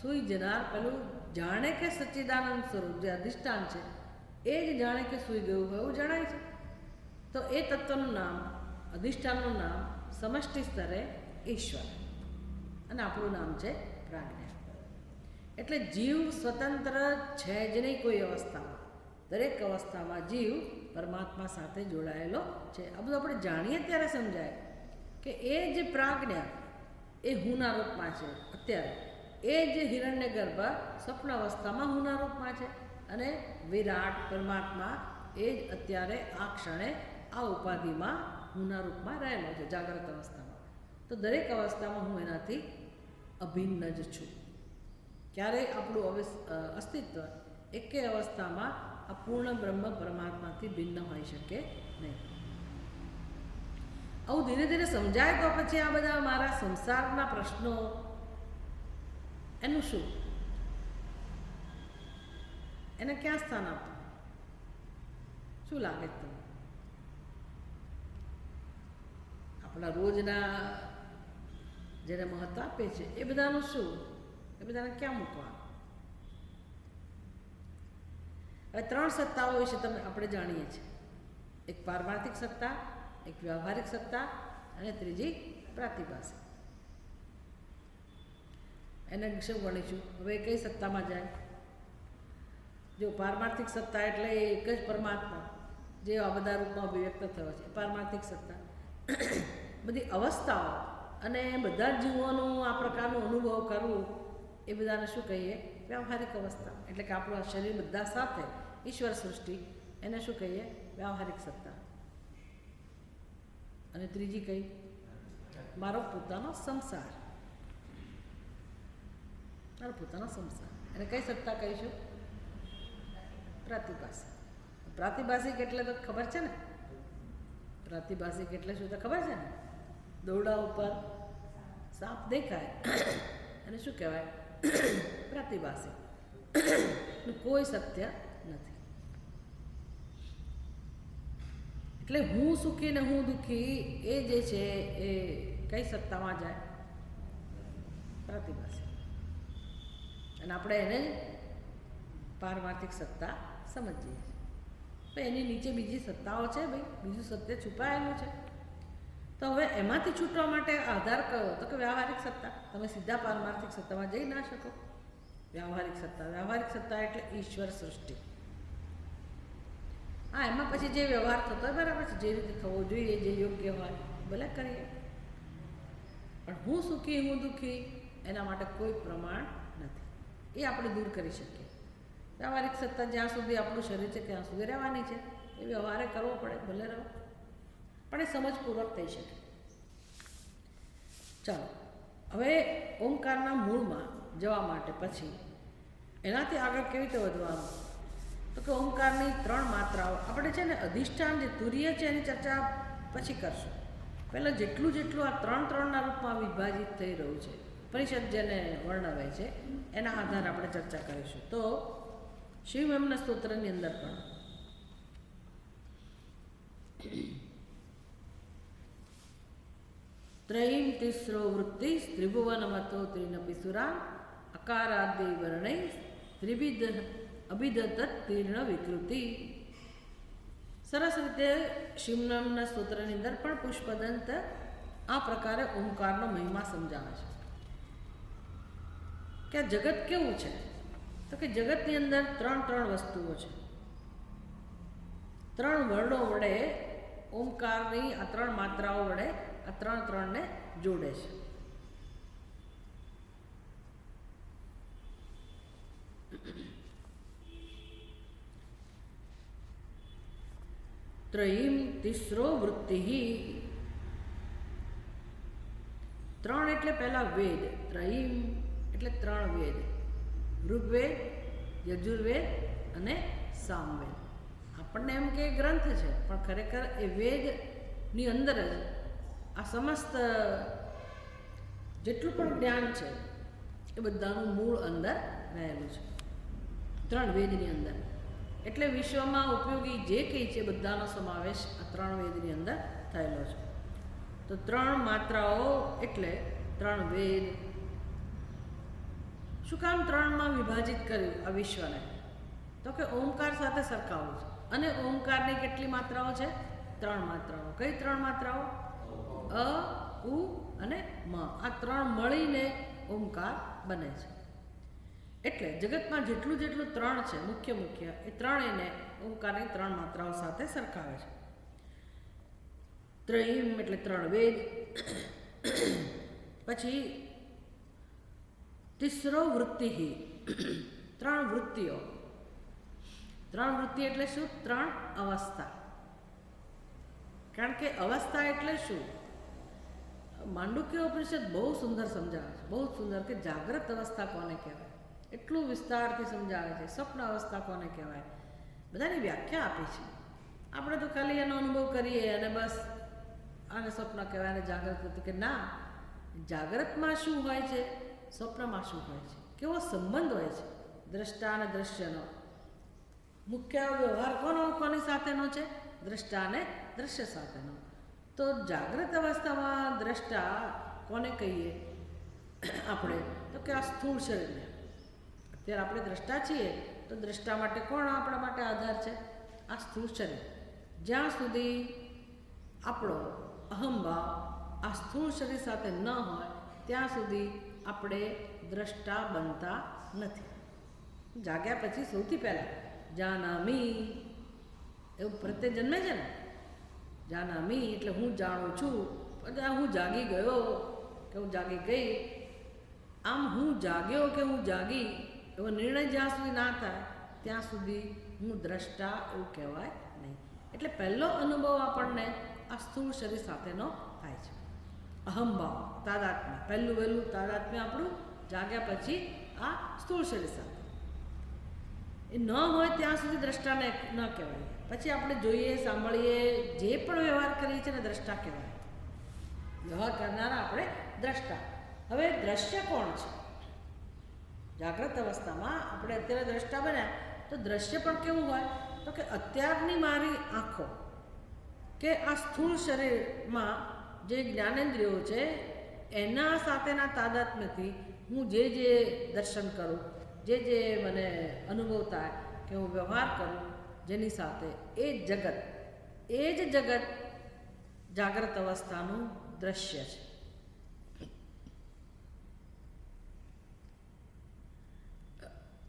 સૂઈ જનાર પેલું જાણે કે સચ્ચિદાનંદ સ્વરૂપ જે અધિષ્ઠાન છે એ જ જાણે કે સૂઈ ગયું હોય એવું જણાય છે. તો એ તત્વનું નામ, અધિષ્ઠાનનું નામ સમષ્ટિ સ્તરે ઈશ્વર અને આપણું નામ છે પ્રાજ્ઞા. એટલે જીવ સ્વતંત્ર છે જ નહીં કોઈ અવસ્થામાં. દરેક અવસ્થામાં જીવ પરમાત્મા સાથે જોડાયેલો છે. આ બધું આપણે જાણીએ ત્યારે સમજાય કે એ જે પ્રાજ્ઞા એ હુંના રૂપમાં છે અત્યારે, એ જ હિરણ્યગર્ભ સ્વપ્ન અવસ્થામાં હુંના રૂપમાં છે, અને વિરાટ પરમાત્મા એ જ અત્યારે આ ક્ષણે આ ઉપાધિમાં હુંના રૂપમાં રહેલો છે જાગ્રત અવસ્થામાં. તો દરેક અવસ્થામાં હું એનાથી અભિન્ન જ છું. ક્યારેય આપણું અસ્તિત્વ એકેય અવસ્થામાં આ પૂર્ણ બ્રહ્મ પરમાત્માથી ભિન્ન હોઈ શકે નહીં. આવું ધીરે ધીરે સમજાય તો પછી આ બધા મારા સંસારના પ્રશ્નો એનું શું, એને ક્યાં સ્થાન આપવું? શું લાગે તમને? આપણા રોજના જેને મહત્વ આપે છે એ બધાનું શું, એ બધાને ક્યાં મૂકવા? હવે 3 સત્તાઓ વિશે આપણે જાણીએ છીએ. એક પારમાર્થિક સત્તા, એક વ્યવહારિક સત્તા અને ત્રીજી પ્રાતિભાષિક. એને શું ગણીશું? હવે કઈ સત્તામાં જાય? જો પારમાર્થિક સત્તા એટલે એક જ પરમાત્મા જે આ બધા રૂપમાં અભિવ્યક્ત થયો છે, પારમાર્થિક સત્તા. બધી અવસ્થાઓ અને બધા જ જીવોનું આ પ્રકારનું અનુભવ કરવું એ બધાને શું કહીએ? વ્યવહારિક અવસ્થા. એટલે કે આપણું આ શરીર બધા સાથે ઈશ્વર સૃષ્ટિ, એને શું કહીએ? વ્યવહારિક સત્તા. અને ત્રીજી કઈ? મારો પોતાનો સંસાર, મારો પોતાનો સંસાર. એને કઈ સત્તા કહીશું? પ્રાતિભાષિક. પ્રાતિભાષિક એટલે તો ખબર છે ને, પ્રાતિભાષિક એટલે શું તો ખબર છે ને? દોરડા ઉપર સાપ દેખાય અને શું કહેવાય? પ્રાતિભાષિક. કોઈ સત્ય નથી. એટલે હું સુખી ને હું દુઃખી એ જે છે એ કઈ સત્તામાં જાય? પ્રાતિભાષિક. અને આપણે એને પારમાર્થિક સત્તા સમજીએ છીએ. તો એની નીચે બીજી સત્તાઓ છે ભાઈ, બીજું સત્ય છુપાયેલું છે. તો હવે એમાંથી છૂટવા માટે આધાર કયો? તો કે વ્યવહારિક સત્તા. તમે સીધા પારમાર્થિક સત્તામાં જઈ ના શકો. વ્યવહારિક સત્તા, વ્યવહારિક સત્તા એટલે ઈશ્વર સૃષ્ટિ. હા, એમાં પછી જે વ્યવહાર થતો હોય બરાબર છે, જે રીતે થવો જોઈએ, જે યોગ્ય હોય ભલે કરીએ. પણ હું સુખી હું દુઃખી એના માટે કોઈ પ્રમાણ નથી. એ આપણે દૂર કરી શકીએ. વ્યવહારિક સત્તા જ્યાં સુધી આપણું શરીર છે ત્યાં સુધી રહેવાની છે. એ વ્યવહારે કરવો પડે, ભલે રહો, પણ એ સમજપૂર્વક થઈ શકે. ચાલો, હવે ઓમકારના મૂળમાં જવા માટે પછી એનાથી આગળ કેવી રીતે વધવાનું? તો કે ઓમકારની 3 માત્રાઓ આપણે છે ને, અધિષ્ઠાન જે તુર્ય છે એની ચર્ચા પછી કરશું. પહેલાં જેટલું આ 3 રૂપમાં વિભાજિત થઈ રહ્યું છે, પરિષદ જેને વર્ણવે છે એના આધારે આપણે ચર્ચા કરીશું. તો શિવ એમના સ્તોત્રની અંદર પણ ત્રયીમ તિસ્રો વૃત્તિ ત્રિભુવન મતો ત્રિનપી સુરા અકારાદિ વર્ણૈ ત્રિવિધ અભિદત્ત તીર્ણ વિકૃતિ. સરસ રીતે શિવનામના સ્તોત્રની અંદર પણ પુષ્પદંત આ પ્રકારે ઓમકારનો મહિમા સમજાવે છે કે આ જગત કેવું છે? તો કે જગતની અંદર 3 વસ્તુઓ છે. 3 વર્ણો વડે ઓમકારની આ 3 માત્રાઓ વડે આ 3 ને જોડે છે. ત્રયીમ તિસ્રો વૃત્તિ. 3 એટલે પહેલા વેદ. ત્રયીમ એટલે 3 વેદ: ઋગ્વેદ, યજુર્વેદ અને સામવેદ. આપણને એમ કે ગ્રંથ છે, પણ ખરેખર એ વેદની અંદર જ આ સમસ્ત જેટલું પણ જ્ઞાન છે એ બધાનું મૂળ અંદર રહેલું છે. 3 વેદની અંદર. એટલે વિશ્વમાં ઉપયોગી જે કંઈ છે બધાનો સમાવેશ આ 3 વેદની અંદર થયેલો છે. તો 3 માત્રાઓ એટલે 3 વેદ. શું કામ 3માં વિભાજિત કર્યું આ વિશ્વને? તો કે ઓમકાર સાથે સરખાવવું છે. અને ઓમકારની કેટલી માત્રાઓ છે? 3 માત્રાઓ. કઈ 3 માત્રાઓ? અ, ઉ અને મ. આ 3 મળીને ઓમકાર બને છે. એટલે જગતમાં જેટલું જેટલું ત્રણ છે મુખ્ય એ ત્રણેયને ઓમકારની ત્રણ માત્રાઓ સાથે સરખાવે છે. ત્રયીમ એટલે ત્રણ વેદ, પછી તિસરો વૃત્તિ, ત્રણ વૃત્તિઓ. ત્રણ વૃત્તિ એટલે શું? ત્રણ અવસ્થા. કારણ કે અવસ્થા એટલે શું? માંડુક્ય ઉપનિષદ બહુ સુંદર સમજાવે છે, બહુ સુંદર, કે જાગ્રત અવસ્થા કોને કહેવાય એટલું વિસ્તારથી સમજાવે છે. સ્વપ્ન અવસ્થા કોને કહેવાય બધાની વ્યાખ્યા આપી છે. આપણે તો ખાલી એનો અનુભવ કરીએ અને બસ આને સ્વપ્ન કહેવાય અને જાગ્રત હતું, કે ના, જાગ્રતમાં શું હોય છે, સ્વપ્નમાં શું હોય છે, કેવો સંબંધ હોય છે દ્રષ્ટા અને દ્રશ્યનો. મુખ્ય વ્યવહાર કોની સાથેનો છે? દ્રષ્ટા અને દ્રશ્ય સાથેનો. તો જાગ્રત અવસ્થામાં દ્રષ્ટા કોને કહીએ આપણે? તો કે આ સ્થૂળ શરીરને. અત્યારે આપણે દ્રષ્ટા છીએ તો દ્રષ્ટા માટે કોણ આપણા માટે આધાર છે? આ સ્થૂળ શરીર. જ્યાં સુધી આપણો અહંભાવ આ સ્થૂળ શરીર સાથે ન હોય ત્યાં સુધી આપણે દ્રષ્ટા બનતા નથી. જાગ્યા પછી સૌથી પહેલાં જાનામી એવું પ્રત્યે જન્મે છે ને. જાનામી એટલે હું જાણું છું, પછી હું જાગી ગયો કે હું જાગી ગઈ. આમ હું જાગ્યો કે હું જાગી એવો નિર્ણય જ્યાં સુધી ના થાય ત્યાં સુધી હું દ્રષ્ટા એવું કહેવાય નહીં. એટલે પહેલો અનુભવ આપણને આ સ્થૂળ શરીર સાથેનો થાય છે. અહંભાવ, તાદાત્મ્ય, પહેલું તાદાત્મ્ય આપણું જાગ્યા પછી આ સ્થૂળ શરીર સાથે. એ ન હોય ત્યાં સુધી દ્રષ્ટાને ન કહેવાય. પછી આપણે જોઈએ, સાંભળીએ, જે પણ વ્યવહાર કરીએ છીએ ને દ્રષ્ટા કહેવાય. વ્યવહાર કરનારા આપણે દ્રષ્ટા. હવે દ્રશ્ય કોણ છે? જાગ્રત અવસ્થામાં આપણે અત્યારે દ્રષ્ટા બન્યા તો દ્રશ્ય પણ કેવું હોય? તો કે અત્યારની મારી આંખો કે આ સ્થૂળ શરીરમાં જે જ્ઞાનેન્દ્રિયો છે એના સાથેના તાદાત્મ્યથી હું જે દર્શન કરું, જે મને અનુભવ થાય, કે હું વ્યવહાર કરું જેની સાથે, એ જ જગત જાગ્રત અવસ્થાનું દ્રશ્ય છે.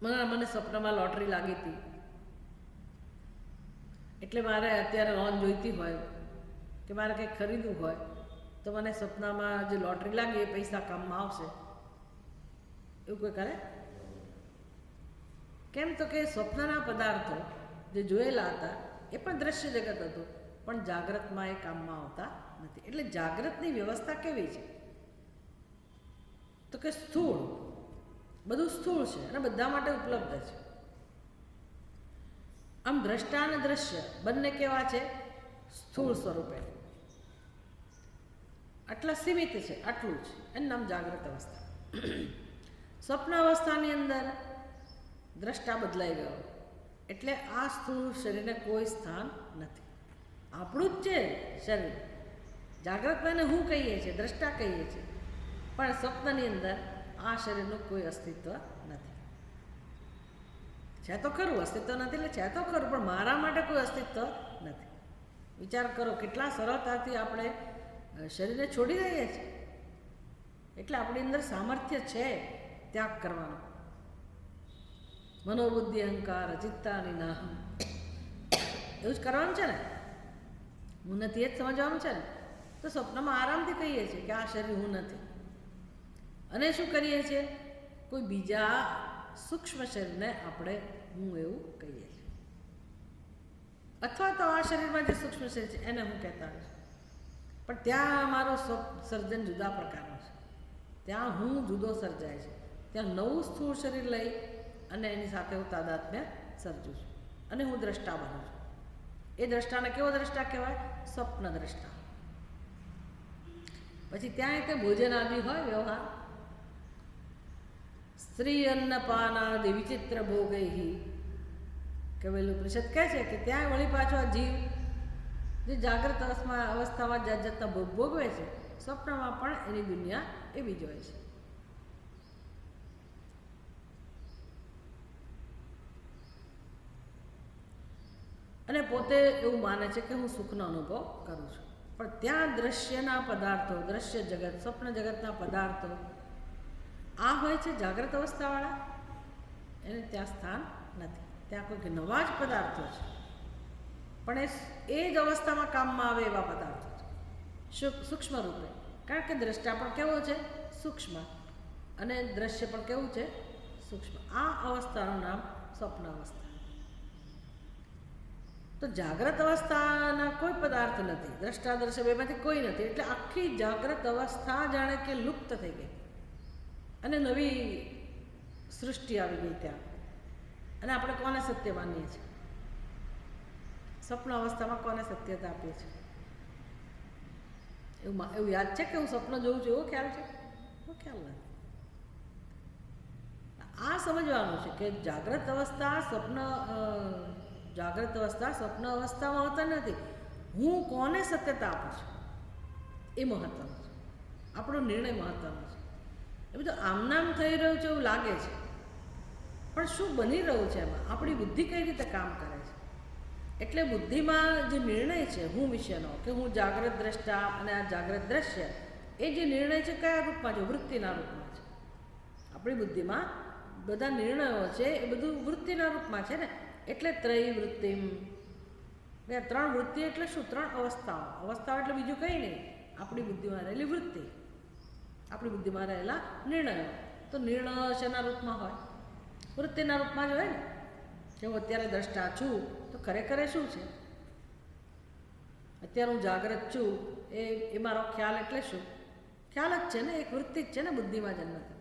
મને સ્વપ્નમાં લોટરી લાગી હતી એટલે મારે અત્યારે લોન જોઈતી હોય કે મારે કંઈક ખરીદવું હોય તો મને સપનામાં જે લોટરી લાગી એ પૈસા કામમાં આવશે એવું કોઈ કરે? કેમ? તો કે સ્વપ્નના પદાર્થો જે જોયેલા હતા એ પણ દ્રશ્ય જગત હતું, પણ જાગ્રતમાં એ કામમાં આવતા નથી. એટલે જાગ્રતની વ્યવસ્થા કેવી છે? તો કે સ્થૂળ, બધું સ્થૂળ છે અને બધા માટે ઉપલબ્ધ છે. આમ દ્રષ્ટા અને દ્રશ્ય બંને કેવા છે? સ્થૂળ સ્વરૂપે. આટલા સીમિત છે, આટલું જ. એનું નામ જાગ્રત અવસ્થા. સ્વપ્ન અવસ્થાની અંદર દ્રષ્ટા બદલાઈ ગયો એટલે આ સ્થૂળ શરીરને કોઈ સ્થાન નથી. આપણું જ છે શરીર. જાગ્રતમાં હું કહીએ છીએ, દ્રષ્ટા કહીએ છીએ, પણ સ્વપ્નની અંદર આ શરીરનું કોઈ અસ્તિત્વ નથી. છે તો ખરું, અસ્તિત્વ નથી એટલે છે તો ખરું, પણ મારા માટે કોઈ અસ્તિત્વ નથી. વિચાર કરો કેટલા સરળતાથી આપણે શરીરને છોડી દઈએ છીએ. એટલે આપણી અંદર સામર્થ્ય છે ત્યાગ કરવાનો. મનોબુદ્ધિ અહંકાર ચિત્તાની નાહમ એવું જ કરવાનું છે ને. હું નથી એ જ સમજવાનું છે ને. તો સ્વપ્નમાં આરામથી કહીએ છીએ કે આ શરીર હું નથી. અને શું કરીએ છીએ? કોઈ બીજા સૂક્ષ્મ શરીરને આપણે હું એવું કહીએ છીએ, અથવા તો આ શરીરમાં જે સૂક્ષ્મ શરીર છે એને હું કહેતા હોઈશ. પણ ત્યાં મારું સર્જન જુદા પ્રકારનું છે. ત્યાં હું જુદો સર્જાય છે. ત્યાં નવું સ્થૂળ શરીર લઈ અને એની સાથે હું તાદાત્મ્ય સર્જું છું અને હું દ્રષ્ટા બનું છું. એ દ્રષ્ટાને કેવો દ્રષ્ટા કહેવાય? સ્વપ્ન દ્રષ્ટા. પછી ત્યાં તે ભોજન આદિ હોય વ્યવહાર. સ્ત્રી અન્નપાનાદિ વિચિત્ર ભોગૈ કવેલું ઉપનિષદ કહે છે કે ત્યાં વળી પાછો આ જીવ જે જાગ્રત અવસ્થામાં જાત જાતના ભોગ ભોગવે છે, સ્વપ્નમાં પણ એની દુનિયા એવી જ હોય છે. અને પોતે એવું માને છે કે હું સુખનો અનુભવ કરું છું. પણ ત્યાં દ્રશ્યના પદાર્થો, દ્રશ્ય જગત, સ્વપ્ન જગતના પદાર્થો આ હોય છે જાગ્રત અવસ્થાવાળા. એને ત્યાં સ્થાન નથી. ત્યાં કોઈક નવા જ પદાર્થો છે, પણ એ જ અવસ્થામાં કામમાં આવે એવા પદાર્થો છે સૂક્ષ્મ રૂપે. કારણ કે દ્રષ્ટા પણ કેવો છે? સૂક્ષ્મ. અને દ્રશ્ય પણ કેવું છે? સૂક્ષ્મ. આ અવસ્થાનું નામ સ્વપ્ન અવસ્થા. તો જાગ્રત અવસ્થાના કોઈ પદાર્થ નથી, દ્રષ્ટા દ્રશ્ય બેમાંથી કોઈ નથી. એટલે આખી જાગ્રત અવસ્થા જાણે કે લુપ્ત થઈ ગઈ અને નવી સૃષ્ટિ આવી ગઈ ત્યાં. અને આપણે કોને સત્ય માનીએ છીએ? સ્વપ્ન અવસ્થામાં કોને સત્યતા આપીએ છીએ? એવું યાદ છે કે હું સ્વપ્ન જોઉં છું? એવો ખ્યાલ છે? એવો ખ્યાલ નથી. આ સમજવાનું છે કે જાગ્રત અવસ્થા સ્વપ્ન અવસ્થામાં હોતા નથી. હું કોને સત્યતા આપું છું એ મહત્વનું છે. આપણો નિર્ણય મહત્વનો છે. એ બધું આમનામ થઈ રહ્યું છે એવું લાગે છે, પણ શું બની રહ્યું છે એમાં? આપણી બુદ્ધિ કઈ રીતે કામ કરે છે? એટલે બુદ્ધિમાં જે નિર્ણય છે હું વિશેનો, કે હું જાગ્રત દ્રષ્ટા અને આ જાગ્રત દ્રશ્ય, એ જે નિર્ણય છે કયા રૂપમાં છે? વૃત્તિના રૂપમાં છે. આપણી બુદ્ધિમાં બધા નિર્ણયો છે એ બધું વૃત્તિના રૂપમાં છે ને. એટલે ત્રય વૃત્તિમ. ત્રણ વૃત્તિ એટલે શું? ત્રણ અવસ્થાઓ. અવસ્થાઓ એટલે બીજું કંઈ નહીં, આપણી બુદ્ધિમાં રહેલી વૃત્તિ, આપણી બુદ્ધિમાં રહેલા નિર્ણયો. તો નિર્ણયો શેના રૂપમાં હોય? વૃત્તિના રૂપમાં જ હોય ને. કે હું અત્યારે દ્રષ્ટા છું તો ખરેખર શું છે? અત્યારે હું જાગ્રત છું એ મારો ખ્યાલ એટલે શું? ખ્યાલ જ છે ને, એક વૃત્તિ જ છે ને બુદ્ધિમાં જન્મતી.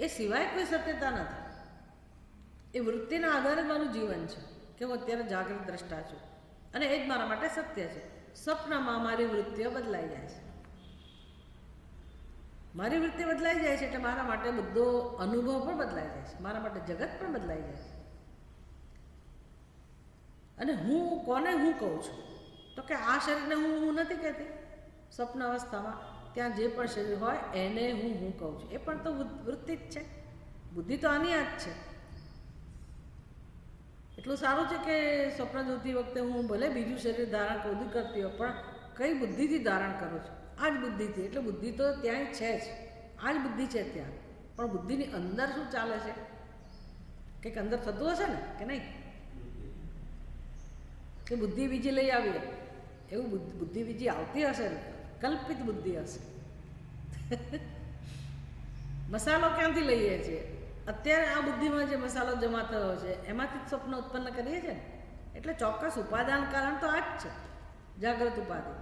એ સિવાય કોઈ સત્યતા નથી. એ વૃત્તિના આધારે મારું જીવન છે કે હું અત્યારે જાગૃત દ્રષ્ટા છું અને એ જ મારા માટે સત્ય છે. સ્વપ્નમાં મારી વૃત્તિઓ બદલાઈ જાય છે. મારી વૃત્તિ બદલાઈ જાય છે એટલે મારા માટે બધો અનુભવ પણ બદલાઈ જાય છે, મારા માટે જગત પણ બદલાઈ જાય છે. અને હું કોને હું કહું છું? તો કે આ શરીરને હું નથી કહેતી. સ્વપ્ન અવસ્થામાં ત્યાં જે પણ શરીર હોય એને હું કહું છું. એ પણ તો વૃત્તિ જ છે. બુદ્ધિ તો આની આ જ છે. એટલું સારું છે કે સ્વપ્ન જોતી વખતે હું ભલે બીજું શરીર ધારણ બધું કરતી હોય, પણ કઈ બુદ્ધિથી ધારણ કરું છું? આ જ બુદ્ધિથી. એટલે બુદ્ધિ તો ત્યાંય છે જ, આ જ બુદ્ધિ છે ત્યાં. પણ બુદ્ધિની અંદર શું ચાલે છે? કંઈક અંદર થતું હશે ને, કે નહીં? કે બુદ્ધિ બીજી લઈ આવીએ એવું બુદ્ધિ બીજી આવતી હશે ને, કલ્પિત બુદ્ધિ હશે. મસાલો ક્યાંથી લઈએ છીએ? અત્યારે આ બુદ્ધિમાં જે મસાલો જમા થયો છે એમાંથી જ સ્વપ્ન ઉત્પન્ન કરીએ છીએ ને. એટલે ચોક્કસ ઉપાદાન કારણ તો આ જ છે, જાગ્રત ઉપાધિ.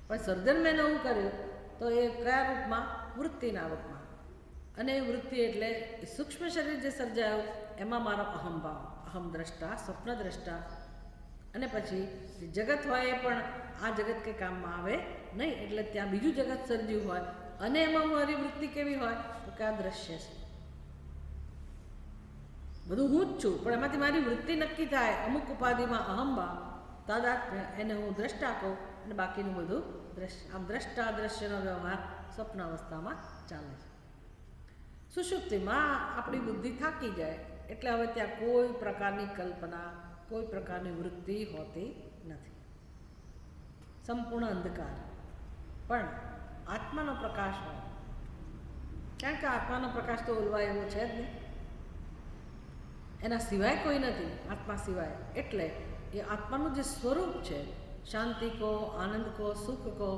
પણ સર્જન મેં નવું કર્યું તો એ કયા રૂપમાં? વૃત્તિના રૂપમાં. અને એ વૃત્તિ એટલે સૂક્ષ્મ શરીર જે સર્જાયું એમાં મારો અહમભાવ, અહમ દ્રષ્ટા, સ્વપ્ન દ્રષ્ટા. અને પછી જગત હોય એ પણ આ જગત કંઈ કામમાં આવે નહીં. એટલે ત્યાં બીજું જગત સર્જ્યું હોય અને એમાં મારી વૃત્તિ કેવી હોય? તો કે આ દ્રશ્ય છે. બધું હું જ છું, પણ એમાંથી મારી વૃત્તિ નક્કી થાય અમુક ઉપાધિમાં અહમભાવ, તાદાત્મ્ય, એને હું દ્રષ્ટા કહું અને બાકીનું બધું દ્રશ્ય. આમ દ્રષ્ટા દ્રશ્યનો વ્યવહાર સ્વપ્ન અવસ્થામાં ચાલે છે. સુષુપ્તિમાં આપણી બુદ્ધિ થાકી જાય એટલે હવે ત્યાં કોઈ પ્રકારની કલ્પના, કોઈ પ્રકારની વૃત્તિ હોતી નથી. સંપૂર્ણ અંધકાર. પણ આત્માનો પ્રકાશ હોય. કારણ કે આત્માનો પ્રકાશ તો ઓલવાય એવો છે જ નહીં. એના સિવાય કોઈ નથી, આત્મા સિવાય. એટલે એ આત્માનું જે સ્વરૂપ છે, શાંતિ કહો, આનંદ કહો, સુખ કહો,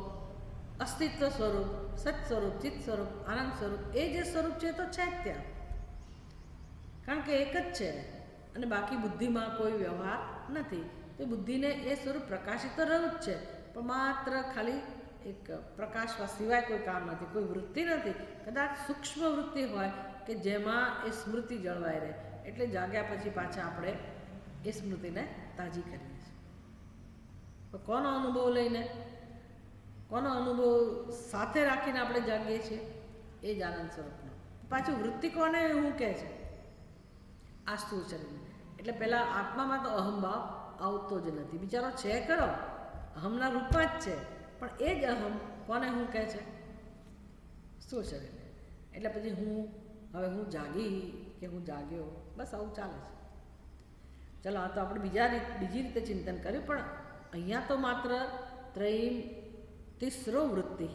અસ્તિત્વ સ્વરૂપ, સત સ્વરૂપ, ચિત્ત સ્વરૂપ, આનંદ સ્વરૂપ, એ જે સ્વરૂપ છે તો છે જ ત્યાં. કારણ કે એક જ છે અને બાકી બુદ્ધિમાં કોઈ વ્યવહાર નથી. તો બુદ્ધિને એ સ્વરૂપ પ્રકાશિત તો રહ્યું જ છે, પણ માત્ર ખાલી એક પ્રકાશવા સિવાય કોઈ કામ નથી, કોઈ વૃત્તિ નથી. કદાચ સૂક્ષ્મ વૃત્તિ હોય કે જેમાં એ સ્મૃતિ જળવાઈ રહે. એટલે જાગ્યા પછી પાછા આપણે એ સ્મૃતિને તાજી કરીએ છીએ. તો કોનો અનુભવ લઈને, કોનો અનુભવ સાથે રાખીને આપણે જાગીએ છીએ? એ જ આનંદ સ્વરૂપનો. પાછું વૃત્તિ કોને હું કહે છે? આ સ્થૂળ શરીરને. એટલે પહેલાં આત્મામાં તો અહમભાવ આવતો જ નથી. બિચારો છે ખરો, અહમના રૂપમાં જ છે, પણ એ જ અહમ કોને હું કહે છે? સ્થૂળ શરીરને. એટલે પછી હવે હું જાગી કે હું જાગ્યો, બસ આવું ચાલે છે. ચલો, આ તો આપણે બીજી રીતે ચિંતન કર્યું, પણ અહીંયા તો માત્ર તિસ્રો વૃત્તિ,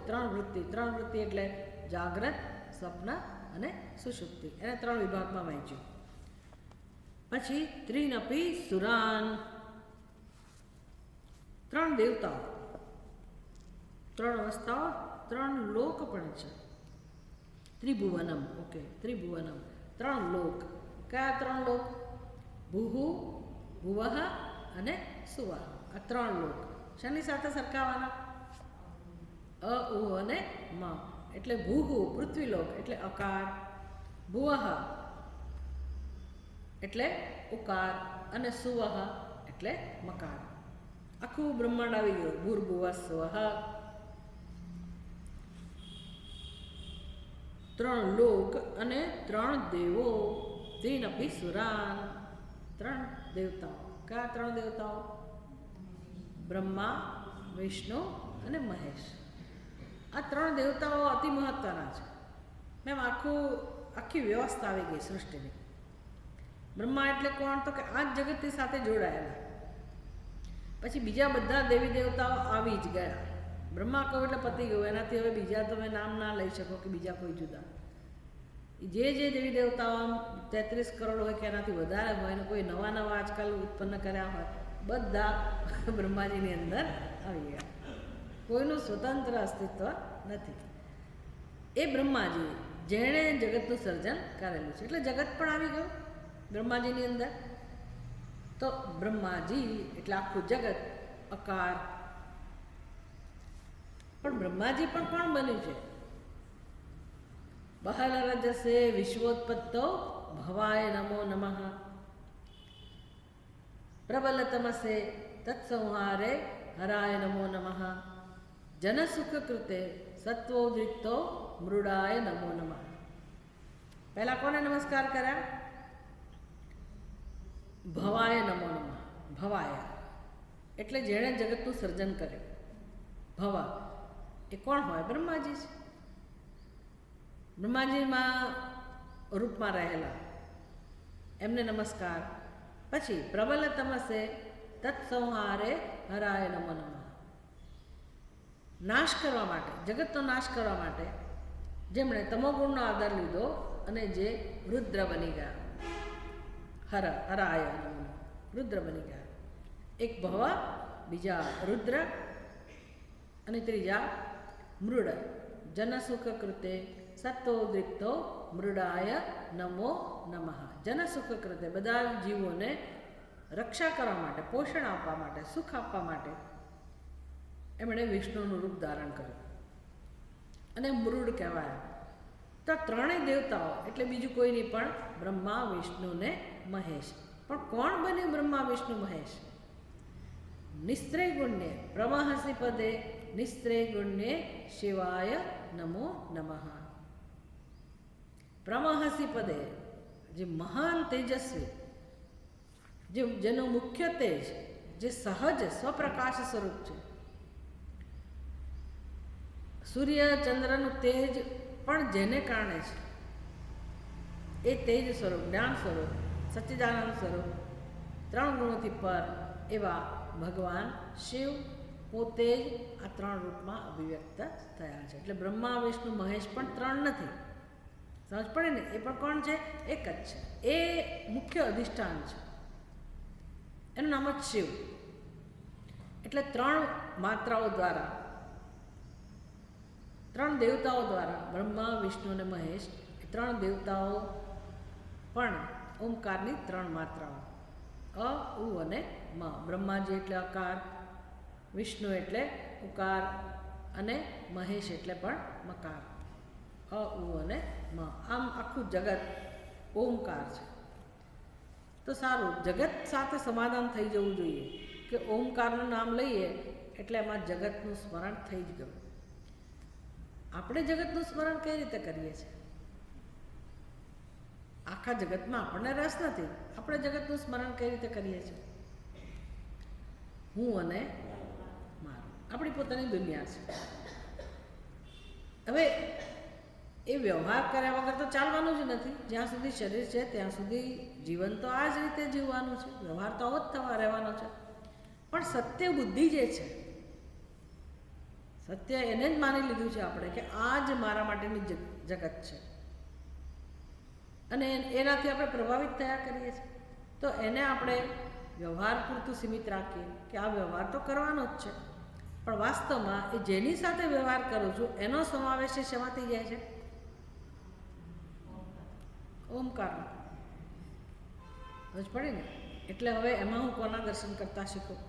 ત્રણ વૃત્તિ એટલે જાગ્રત, સ્વપ્ન અને સુષુપ્તિ, એને 3 વિભાગમાં વહેંચ્યું. પછી ત્રિનપી સુરાન, 3 દેવતાઓ, 3 અવસ્થાઓ, 3 લોક પણ છે. ત્રિભુવનમ, ઓકે, ત્રિભુવનમ, 3 લોક. કયા 3 લોક? ભુહુ, ભુવઃ અને સુવઃ. આ 3 લોક શેની સાથે સરખાવાના? અ, ઉ અને મ. એટલે ભુહુ પૃથ્વીલોક એટલે અકાર, ભુવઃ એટલે ઉકાર અને સુવઃ એટલે મકાર. આખું બ્રહ્માંડ આવી ગયું. ભૂર્ભુવઃ સ્વઃ. 3 લોક અને 3 દેવો. ત્રિનપી સુરાન, 3 દેવતાઓ. કયા 3 દેવતાઓ? બ્રહ્મા, વિષ્ણુ અને મહેશ. આ 3 દેવતાઓ અતિ મહત્વના છે. મેમ આખી વ્યવસ્થા આવી ગઈ સૃષ્ટિની. બ્રહ્મા એટલે કોણ? તો કે આ જ જગતની સાથે જોડાયેલા. પછી બીજા બધા દેવી દેવતાઓ આવી જ ગયા. બ્રહ્મા કહો એટલે પતી ગયું. એનાથી હવે બીજા તમે નામ ના લઈ શકો કે બીજા કોઈ જુદા. જે દેવી દેવતાઓ 33 કરોડ હોય કે એનાથી વધારે હોય ને કોઈ નવા આજકાલ ઉત્પન્ન કર્યા હોય, બધા બ્રહ્માજીની અંદર આવી ગયા. કોઈનું સ્વતંત્ર અસ્તિત્વ નથી. એ બ્રહ્માજી જેણે જગતનું સર્જન કરેલું છે. એટલે જગત પણ આવી ગયું બ્રહ્માજીની અંદર. તો બ્રહ્માજી એટલે આખું જગત, અકાર. પણ બ્રહ્માજી પણ કોણ બન્યું છે? બહલ રજસે વિશ્વોત્પત્તો ભવાય નમો નમઃ. પ્રબલ તમસે તત્સંહારે હરાય નમો નમઃ. જનસુખ કૃતે સત્વોદ્રિક્તો મૃડાય નમો નમઃ. પહેલા કોને નમસ્કાર કર્યા? ભવાય નમો નમઃ. ભવાય એટલે જેણે જગતનું સર્જન કર્યું. ભવ એ કોણ હોય? બ્રહ્માજી છે. બ્રહ્માજીમાં રૂપમાં રહેલા એમને નમસ્કાર. પછી પ્રબલ તમસે તત્સંહારે હરાય નમો નમઃ. નાશ કરવા માટે, જગતનો નાશ કરવા માટે જેમણે તમોગુણનો આધાર લીધો અને જે રુદ્ર બની ગયા. હરાય નમો, રુદ્ર બની ગયા. એક ભવ, બીજા રુદ્ર અને ત્રીજા મૃડ. જનસુખ કૃતે સત્વોદ્રિક્તો મૃડાય નમો નમઃ. જનસુખ કૃતે બધા જીવોને રક્ષા કરવા માટે, પોષણ આપવા માટે, સુખ આપવા માટે એમણે વિષ્ણુનું રૂપ ધારણ કર્યું અને મૃડ કહેવાય. તો 3 દેવતાઓ એટલે બીજું કોઈ નહીં પણ બ્રહ્મા, વિષ્ણુ ને મહેશ. પણ કોણ બન્યું બ્રહ્મા, વિષ્ણુ, મહેશ? નિસ્ત્રય ગુણ્ય પ્રમહસી પદે નિસ્ત્રય ગુણ્ય શિવાય નમો નમઃ. પ્રમહસી પદે જે મહાન તેજસ્વી, જેનું મુખ્ય તેજ જે સહજ સ્વપ્રકાશ સ્વરૂપ છે. સૂર્ય ચંદ્રનું તેજ પણ જેને કારણે છે એ તેજ સ્વરૂપ, જ્ઞાન સ્વરૂપ, સચ્ચિદાનંદ સ્વરૂપ, 3 ગુણોથી પર એવા ભગવાન શિવ પોતે જ આ 3 રૂપમાં અભિવ્યક્ત થયા છે. એટલે બ્રહ્મા, વિષ્ણુ, મહેશ પણ 3 નથી. સમજ પડે ને? એ પણ કોણ છે? એક જ છે. એ મુખ્ય અધિષ્ઠાન છે. એનું નામ જ શિવ. એટલે 3 માત્રાઓ દ્વારા, 3 દેવતાઓ દ્વારા, બ્રહ્મા, વિષ્ણુ અને મહેશ, એ 3 દેવતાઓ પણ ઓમકારની 3 માત્રાઓ, અ, ઉ અને મ. બ્રહ્માજી એટલે અકાર, વિષ્ણુ એટલે ઉકાર અને મહેશ એટલે પણ મકાર. અ, ઉ અને મ. આમ આખું જગત ઓમકાર છે. તો સારું, જગત સાથે સમાધાન થઈ જવું જોઈએ કે ઓમકારનું નામ લઈએ એટલે એમાં જગતનું સ્મરણ થઈ જ ગયું. આપણે જગતનું સ્મરણ કઈ રીતે કરીએ છીએ? આખા જગતમાં આપણને રસ નથી. આપણે જગતનું સ્મરણ કઈ રીતે કરીએ છીએ? હું અને મારું, આપણી પોતાની દુનિયા છે. હવે એ વ્યવહાર કર્યા વગર તો ચાલવાનું જ નથી. જ્યાં સુધી શરીર છે ત્યાં સુધી જીવન તો આ જ રીતે જીવવાનું છે. વ્યવહાર તો આવો જ થવા રહેવાનો છે. પણ સત્ય બુદ્ધિ જે છે, સત્ય એને જ માની લીધું છે આપણે કે આ જ મારા માટેની જગત છે. અને એનાથી આપણે પ્રભાવિત થયા કરીએ છીએ. તો એને આપણે વ્યવહાર પૂરતું સીમિત રાખીએ કે આ વ્યવહાર તો કરવાનો જ છે, પણ વાસ્તવમાં એ જેની સાથે વ્યવહાર કરું છું એનો સમાવેશ શેમાંથી જાય છે? ઓમકારમાં. સમજ પડી ને? એટલે હવે એમાં હું કોના દર્શન કરતા શીખું?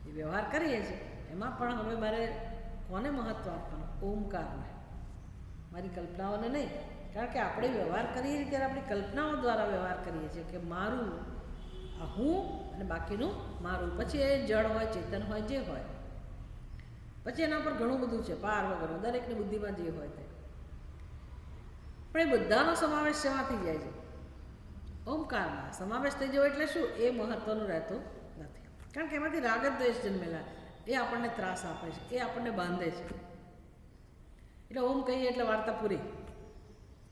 એ વ્યવહાર કરીએ છીએ એમાં પણ હવે મારે કોને મહત્વ આપવાનું? ઓમકારને, મારી કલ્પનાઓને નહીં. કારણ કે આપણે વ્યવહાર કરીએ ત્યારે આપણી કલ્પનાઓ દ્વારા વ્યવહાર કરીએ છીએ કે મારું આ હું અને બાકીનું મારું. પછી એ જળ હોય, ચેતન હોય, જે હોય, પછી એના પર ઘણું બધું છે, પાર વગરનું, દરેકની બુદ્ધિમાં જે હોય તે. પણ એ બધાનો સમાવેશ શેમાંથી જાય છે? ઓમકારમાં સમાવેશ થઈ જવો. એટલે શું? એ મહત્વનું રહેતું નથી. કારણ કે એમાંથી રાગ દ્વેષ જન્મેલા, એ આપણને ત્રાસ આપે છે, એ આપણને બાંધે છે. એટલે ઓમ કહીએ એટલે વાર્તા પૂરી.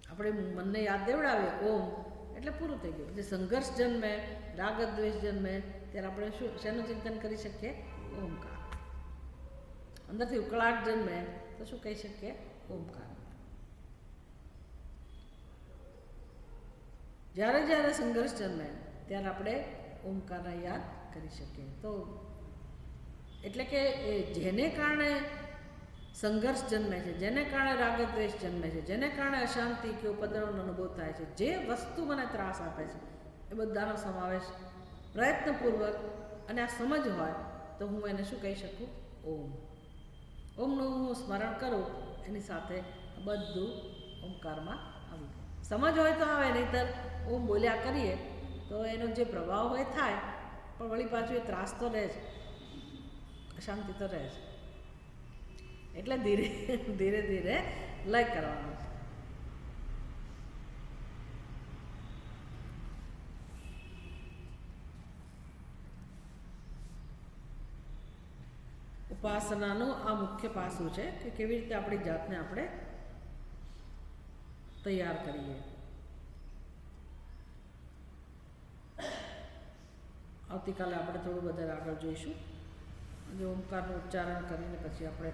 આપણે મનને યાદ દેવડાવીએ ઓમ એટલે પૂરું થઈ ગયું. જે સંઘર્ષ જન્મે, રાગ દ્વેષ જન્મે, ત્યારે આપણે શું શેનું ચિંતન કરી શકીએ? ઓમકાર. અંદરથી ઉકળાટ જન્મે તો શું કહી શકીએ? ઓમકાર. જ્યારે જ્યારે સંઘર્ષ જન્મે ત્યારે આપણે ઓમકારને યાદ કરી શકીએ. તો એટલે કે જેને કારણે સંઘર્ષ જન્મે છે, જેને કારણે રાગ દ્વેષ જન્મે છે, જેને કારણે અશાંતિ કે ઉપદ્રવનો અનુભવ થાય છે, જે વસ્તુ મને ત્રાસ આપે છે, એ બધાનો સમાવેશ પ્રયત્નપૂર્વક અને આ સમજ હોય તો હું એને શું કહી શકું? ઓમ. ઓમનું હું સ્મરણ કરું, એની સાથે બધું ઓમકારમાં આવી ગયું. સમજ હોય તો આવે, નહીંતર ઓમ બોલ્યા કરીએ તો એનો જે પ્રભાવ હોય થાય, પણ વળી પાછું એ ત્રાસ તો રહે છે, અશાંતિ તો રહે છે. એટલે ધીરે ધીરે ધીરે લય કરવાનો છે. ઉપાસનાનું આ મુખ્ય પાસું છે કે કેવી રીતે આપણી જાતને આપણે તૈયાર કરીએ. આવતીકાલે આપણે થોડું વધારે આગળ જોઈશું. અને ઓમકારનું ઉચ્ચારણ કરીને પછી આપણે